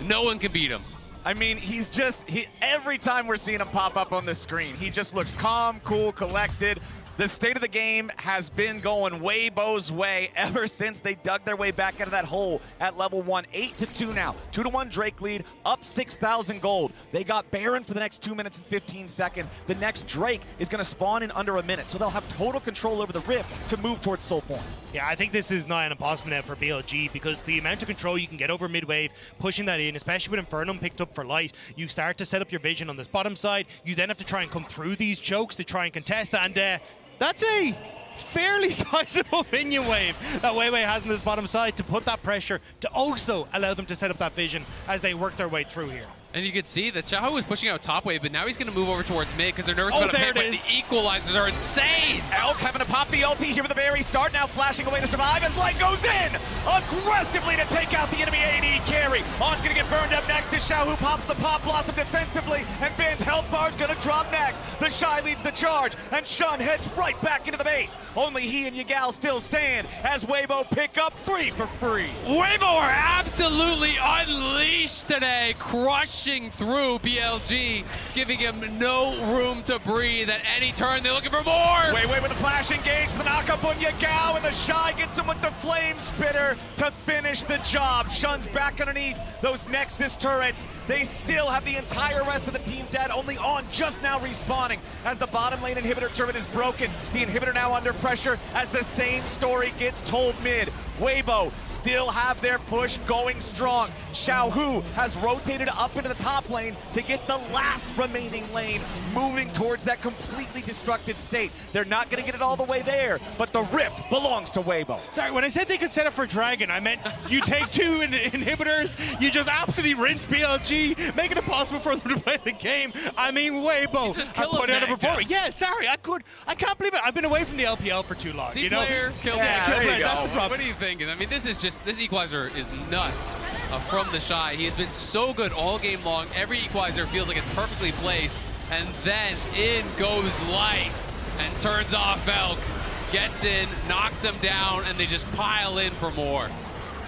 no one can beat him. I mean, he's just, every time we're seeing him pop up on the screen, he just looks calm, cool, collected. The state of the game has been going Weibo's way ever since they dug their way back out of that hole at level 1. 8-2 now. 2-1 Drake lead, up 6,000 gold. They got Baron for the next 2 minutes and 15 seconds. The next Drake is going to spawn in under a minute, so they'll have total control over the Rift to move towards Soul Point. Yeah, I think this is nigh an impossible now for BLG because the amount of control you can get over mid-wave, pushing that in, especially with Infernum picked up for light, you start to set up your vision on this bottom side. You then have to try and come through these chokes to try and contest, and that's a fairly sizable minion wave that Weiwei has on this bottom side to put that pressure to also allow them to set up that vision as they work their way through here. And you can see that Xiaohu was pushing out top wave, but now he's going to move over towards mid because they're nervous about a pick, but the equalizers are insane. Elk having to pop the ulti here with the very start, now flashing away to survive as Light goes in aggressively to take out the enemy AD carry. On's going to get burned up next to Xiaohu, pops the pop blossom defensively, and Bin's health bar is going to drop next. TheShy leads the charge, and Shun heads right back into the base. Only he and Yagao still stand as Weibo pick up 3 for free. Weibo are absolutely unleashed today, crushing through BLG, giving him no room to breathe at any turn. They're looking for more. Weiwei with the flash engage, the knockup on Yagao, and TheShy gets him with the flame spitter to finish the job. Shun's back underneath those Nexus turrets. They still have the entire rest of the team dead, only on just now respawning as the bottom lane inhibitor turret is broken. The inhibitor now under pressure as the same story gets told mid. Weibo still have their push going strong. Xiaohu has rotated up into the top lane to get the last remaining lane moving towards that completely destructive state. They're not going to get it all the way there, but the Rift belongs to Weibo. Sorry, when I said they could set up for Dragon, I meant you take 2 inhibitors, you just absolutely rinse BLG, make it impossible for them to play the game. I mean, Weibo, just kill put out a performance. Yeah, sorry, I can't believe it. I've been away from the LPL for too long. Player, kill yeah, player. there you go. That's the problem. What are you thinking? I mean, this equalizer is nuts from TheShy. He has been so good all game long. Every equalizer feels like it's perfectly placed. And then in goes Light and turns off Elk. Gets in, knocks him down, and they just pile in for more.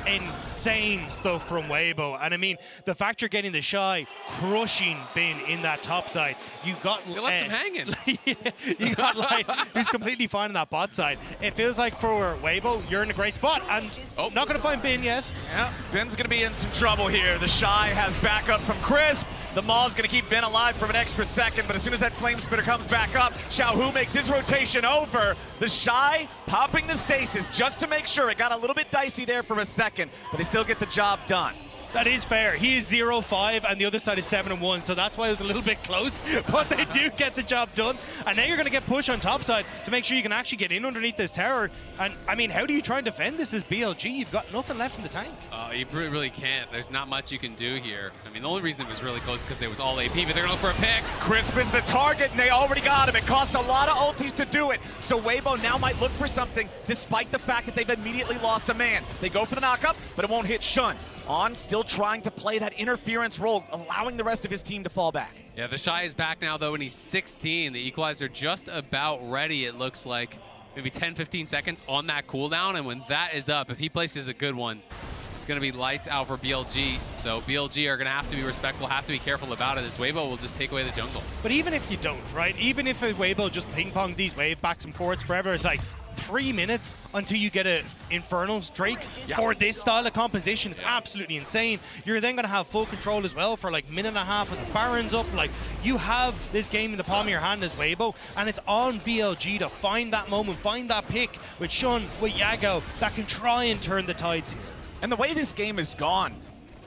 Insane stuff from Weibo. And I mean, the fact you're getting TheShy crushing Bin in that top side, you got you left him hanging. You got Light, who's completely fine on that bot side. It feels like for Weibo, you're in a great spot, and not going to find Bin yet. Yeah, Bin's going to be in some trouble here. TheShy has backup from Crisp. The Maul's going to keep Ben alive for an extra second, but as soon as that Flame Spitter comes back up, Xiaohu makes his rotation over. TheShy popping the stasis just to make sure. It got a little bit dicey there for a second, but they still get the job done. That is fair. He is 0-5 and the other side is 7-1, so that's why it was a little bit close, but they do get the job done. And now you're going to get pushed on top side to make sure you can actually get in underneath this tower. And I mean, how do you try and defend this as BLG? You've got nothing left in the tank. You really can't. There's not much you can do here. I mean, the only reason it was really close is because they was all AP, but they're going to look for a pick. Crispin's the target, and they already got him. It cost a lot of ultis to do it. So Weibo now might look for something, despite the fact that they've immediately lost a man. They go for the knockup, but it won't hit Shun. On still trying to play that interference role, allowing the rest of his team to fall back. Yeah, TheShy is back now, though, and he's 16. The equalizer just about ready, it looks like. Maybe 10-15 seconds on that cooldown, and when that is up, if he places a good one, it's going to be lights out for BLG. So BLG are going to have to be respectful, have to be careful about it, as Weibo will just take away the jungle. But even if you don't, right? Even if a Weibo just ping-pongs these wave backs and forwards forever, it's like 3 minutes until you get an Infernals Drake for this style of composition. It's absolutely insane. You're then going to have full control as well for like minute and a half with the Barons up. Like, you have this game in the palm of your hand as Weibo, and it's on BLG to find that moment, find that pick with Shun, with Yagao, that can try and turn the tides here. And the way this game is gone,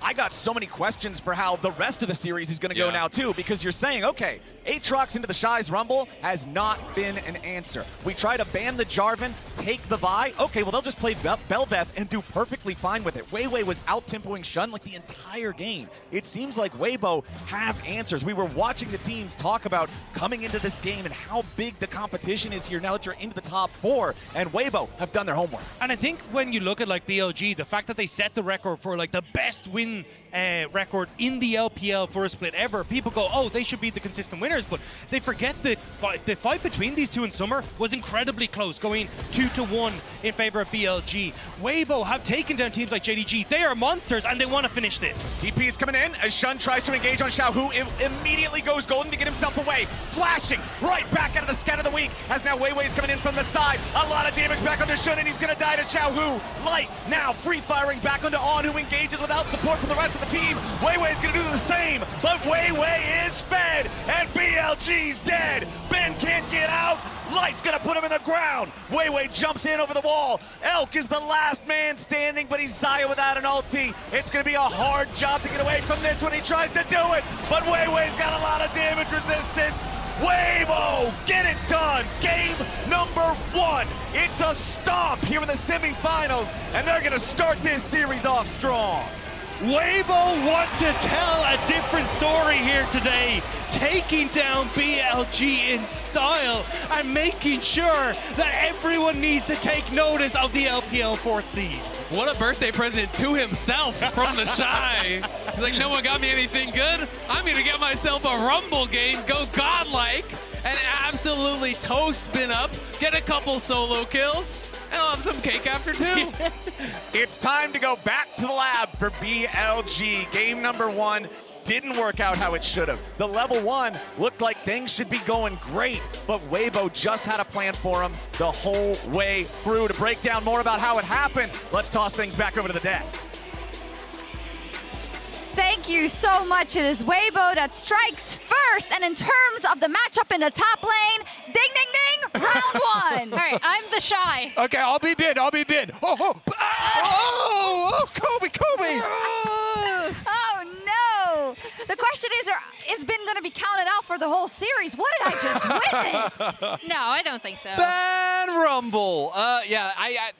I got so many questions for how the rest of the series is going to go now, too, because you're saying, okay, Aatrox into the Shy's Rumble has not been an answer. We try to ban the Jarvan, take the Vi. Okay, well, they'll just play Bel'Veth and do perfectly fine with it. Weiwei was out-tempoing Shun like the entire game. It seems like Weibo have answers. We were watching the teams talk about coming into this game and how big the competition is here now that you're into the top 4, and Weibo have done their homework. And I think when you look at like BLG, the fact that they set the record for like the best win record in the LPL for a split ever, people go, oh, they should be the consistent winners, but they forget that the fight between these two in summer was incredibly close, going 2-1 in favor of BLG. Weibo have taken down teams like JDG. They are monsters and they want to finish this. TP is coming in as Shun tries to engage on Xiaohu. It immediately goes golden to get himself away. Flashing right back out of the scat of the week as now Weiwei is coming in from the side. A lot of damage back onto Shun and he's going to die to Xiaohu. Light now free firing back onto On, who engages without support from the rest of the team. Weiwei is going to do the same, but Weiwei is fed and BLG's dead. Ben can't get out. Light's going to put him in the ground. Weiwei jumps in over the wall. Elk is the last man standing, but he's Xayah without an ulti. It's going to be a hard job to get away from this when he tries to do it, but Weiwei's got a lot of damage resistance. Weibo, get it done. Game number 1. It's a stomp here in the semifinals, and they're going to start this series off strong. Weibo want to tell a different story here today, taking down BLG in style and making sure that everyone needs to take notice of the LPL 4th seed. What a birthday present to himself from TheShy. He's like, no one got me anything good. I'm going to get myself a Rumble game, go godlike, and absolutely toast Bin up, get a couple solo kills, and I'll have some cake after too. It's time to go back to the lab for BLG. Game number 1 didn't work out how it should have. The level 1 looked like things should be going great, but Weibo just had a plan for him the whole way through. To break down more about how it happened, let's toss things back over to the desk. Thank you so much. It is Weibo that strikes first. And in terms of the matchup in the top lane, ding, ding, ding, round 1. All right, I'm TheShy. Okay, I'll be Bin. Oh, Kobe. Oh, no. The question is Bin going to be counted out for the whole series? What did I just witness? No, I don't think so. Ban Rumble. Yeah,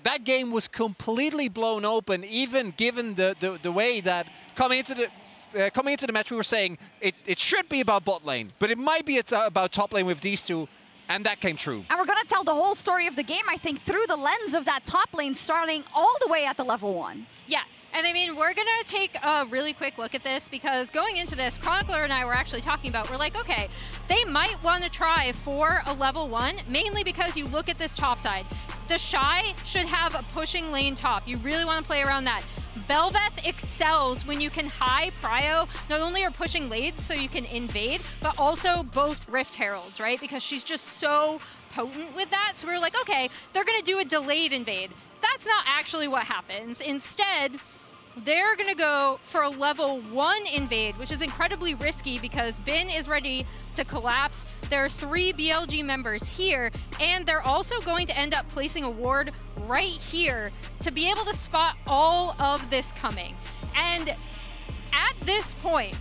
that game was completely blown open, even given the way that coming into the match we were saying it should be about bot lane, but it might be about top lane with these two. And that came true. And we're going to tell the whole story of the game, I think, through the lens of that top lane starting all the way at the level 1. Yeah. And I mean, we're going to take a really quick look at this because going into this, Chronicler and I were actually talking about, we're like, okay, they might want to try for a level 1, mainly because you look at this top side. TheShy should have a pushing lane top. You really want to play around that. Bel'Veth excels when you can high prio, not only are pushing lanes so you can invade, but also both Rift Heralds, right? Because she's just so potent with that. So we're like, okay, they're going to do a delayed invade. That's not actually what happens. Instead, they're going to go for a level 1 invade, which is incredibly risky because Bin is ready to collapse. There are 3 BLG members here, and they're also going to end up placing a ward right here to be able to spot all of this coming. And at this point,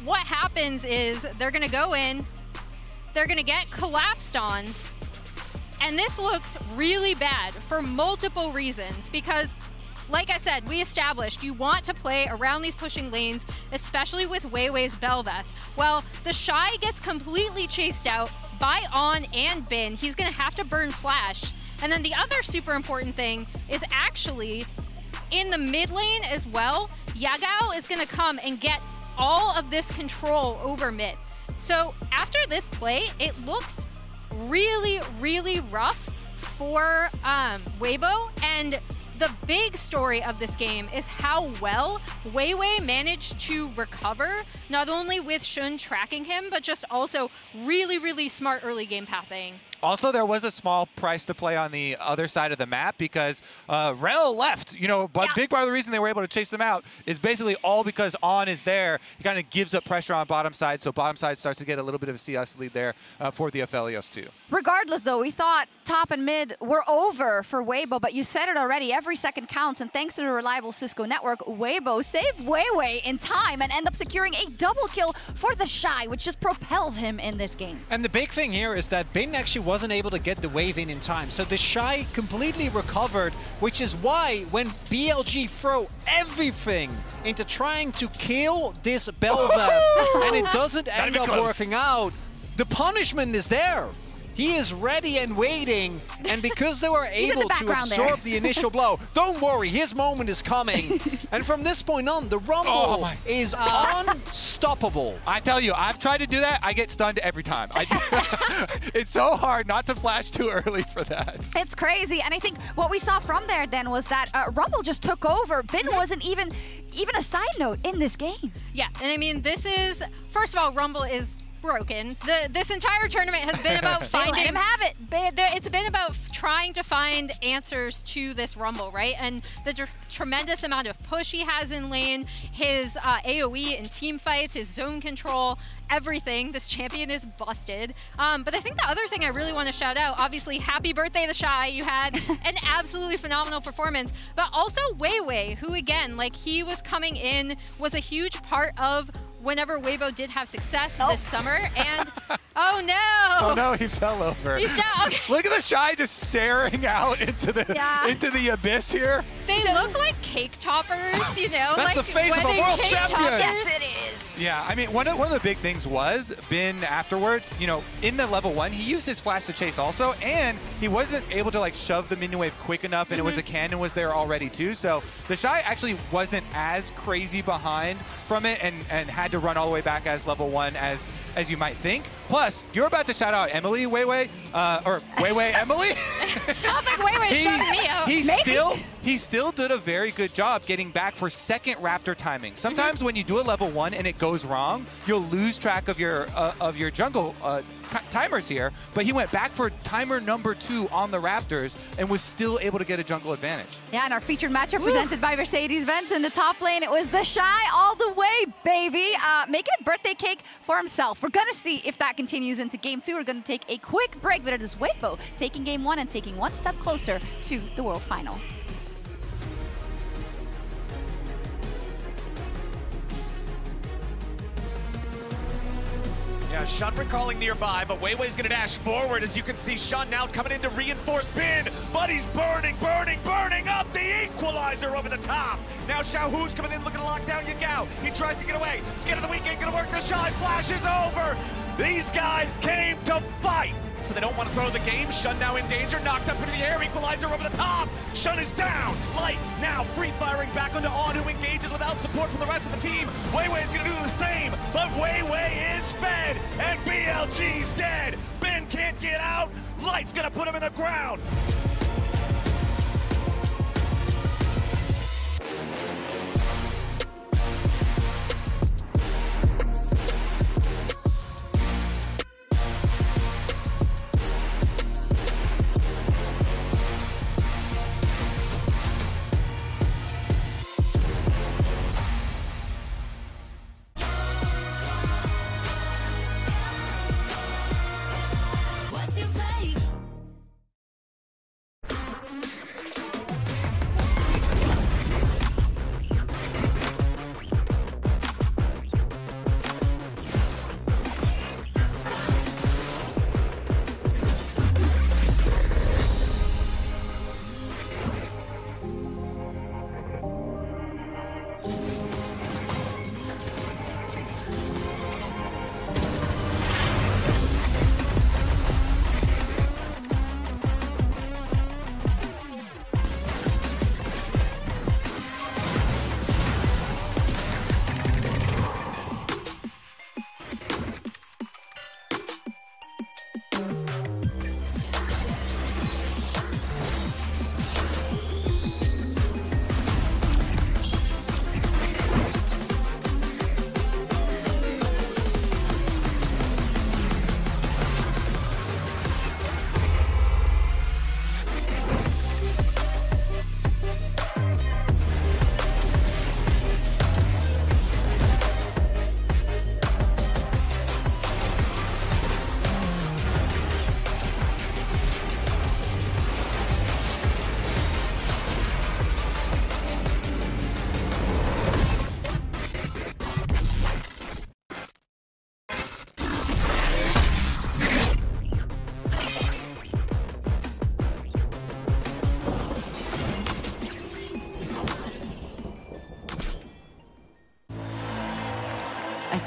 what happens is they're going to go in, they're going to get collapsed on, and this looks really bad for multiple reasons because, like I said, we established you want to play around these pushing lanes, especially with Weiwei's Bel'Veth. Well, TheShy gets completely chased out by On and Bin. He's going to have to burn Flash. And then the other super important thing is actually in the mid lane as well, Yagao is going to come and get all of this control over mid. So after this play, it looks really, really rough for Weibo. And the big story of this game is how well Weiwei managed to recover, not only with Shun tracking him, but just also really, really smart early game pathing. Also, there was a small price to play on the other side of the map because Rell left. You know, but big part of the reason they were able to chase them out is basically all because On is there. He kind of gives up pressure on bottom side, so bottom side starts to get a little bit of a CS lead there for the Aphelios too. Regardless, though, we thought top and mid were over for Weibo, but you said it already. Every second counts, and thanks to the reliable Cisco network, Weibo saved Weiwei in time and end up securing a double kill for TheShy, which just propels him in this game. And the big thing here is that Bin actually wasn't able to get the wave in time. So TheShy completely recovered, which is why when BLG throw everything into trying to kill this Bel'Veth and it doesn't end up working out, the punishment is there. He is ready and waiting, and because they were able to absorb the initial blow, don't worry, his moment is coming. And from this point on, the Rumble is unstoppable. I tell you, I've tried to do that. I get stunned every time. It's so hard not to flash too early for that. It's crazy, and I think what we saw from there then was that Rumble just took over. Bin wasn't even a side note in this game. Yeah, and I mean, this is, first of all, Rumble is broken. This entire tournament has been about finding... Let him have it. It's been about trying to find answers to this Rumble, right? And the tremendous amount of push he has in lane, his AoE in team fights, his zone control, everything. This champion is busted. But I think the other thing I really want to shout out, obviously, happy birthday, TheShy. You had an absolutely phenomenal performance. But also Weiwei, who again, like he was coming in, was a huge part of whenever Weibo did have success this summer, and oh no! Oh no, he fell over. He's down. Okay. Look at TheShy just staring out into the abyss here. They look like cake toppers, you know? That's like the face of a world champion. Yes, it is. Yeah, I mean, one of the big things was Bin afterwards, you know, in the level 1, he used his flash to chase also, and he wasn't able to like shove the minion wave quick enough, and it was a cannon was there already too, so TheShy actually wasn't as crazy behind from it and had to run all the way back as level 1 as you might think. Plus, you're about to shout out Emily Weiwei, or Weiwei Emily. I was like, Weiwei shouting me out. He still did a very good job getting back for second Raptor timing. Sometimes when you do a level 1 and it goes wrong, you'll lose track of your jungle timers here, but he went back for timer number 2 on the Raptors and was still able to get a jungle advantage. Yeah, and our featured matchup presented by Mercedes-Benz in the top lane. It was TheShy all the way, baby. Making a birthday cake for himself. We're going to see if that continues into game 2. We're going to take a quick break, but it is Weibo taking game 1 and taking one step closer to the World Final. Yeah, Shun recalling nearby, but Weiwei's gonna dash forward. As you can see, Shun now coming in to reinforce Bin, but he's burning up the equalizer over the top. Now Xiaohu's coming in looking to lock down Yagao. He tries to get away. Skin of the week ain't gonna work. TheShy flashes over. These guys came to fight. So they don't want to throw the game. Shun now in danger, knocked up into the air, equalizer over the top. Shun is down. Light now free firing back onto On, who engages without support from the rest of the team. Weiwei is going to do the same, but Weiwei is fed, and BLG's dead. Ben can't get out. Light's going to put him in the ground.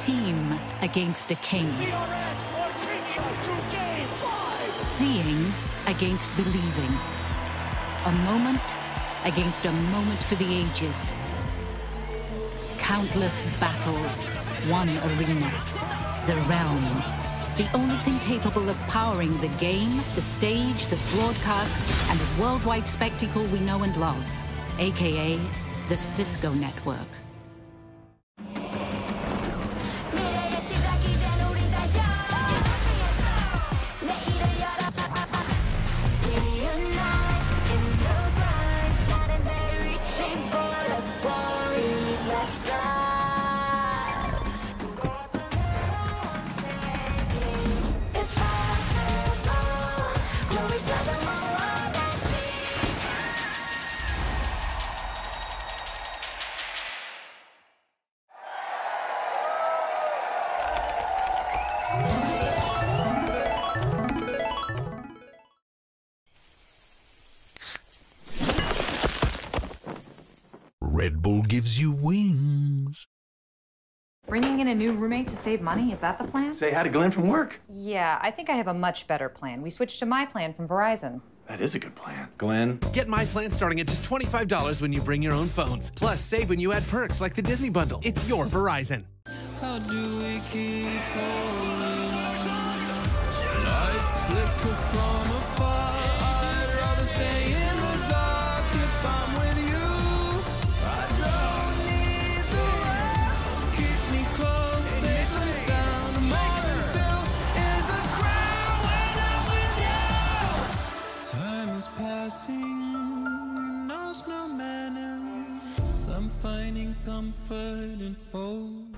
team against a king. Seeing against believing. A moment against a moment for the ages. Countless battles, one arena. The realm. The only thing capable of powering the game, the stage, the broadcast, and the worldwide spectacle we know and love. AKA the Cisco Network. Red Bull gives you wings. Bringing in a new roommate to save money, is that the plan? Say hi to Glenn from work. Yeah, I think I have a much better plan. We switched to my plan from Verizon. That is a good plan. Glenn? Get my plan starting at just $25 when you bring your own phones. Plus, save when you add perks like the Disney Bundle. It's your Verizon. How do we keep holding on? Lights flicker from afar. I'd rather stay in the dark if I'm with you. I don't need the world. Keep me close, safe and sound. More than two is a crown when I'm with you. Time is passing, no snowman else. I'm finding comfort in hope.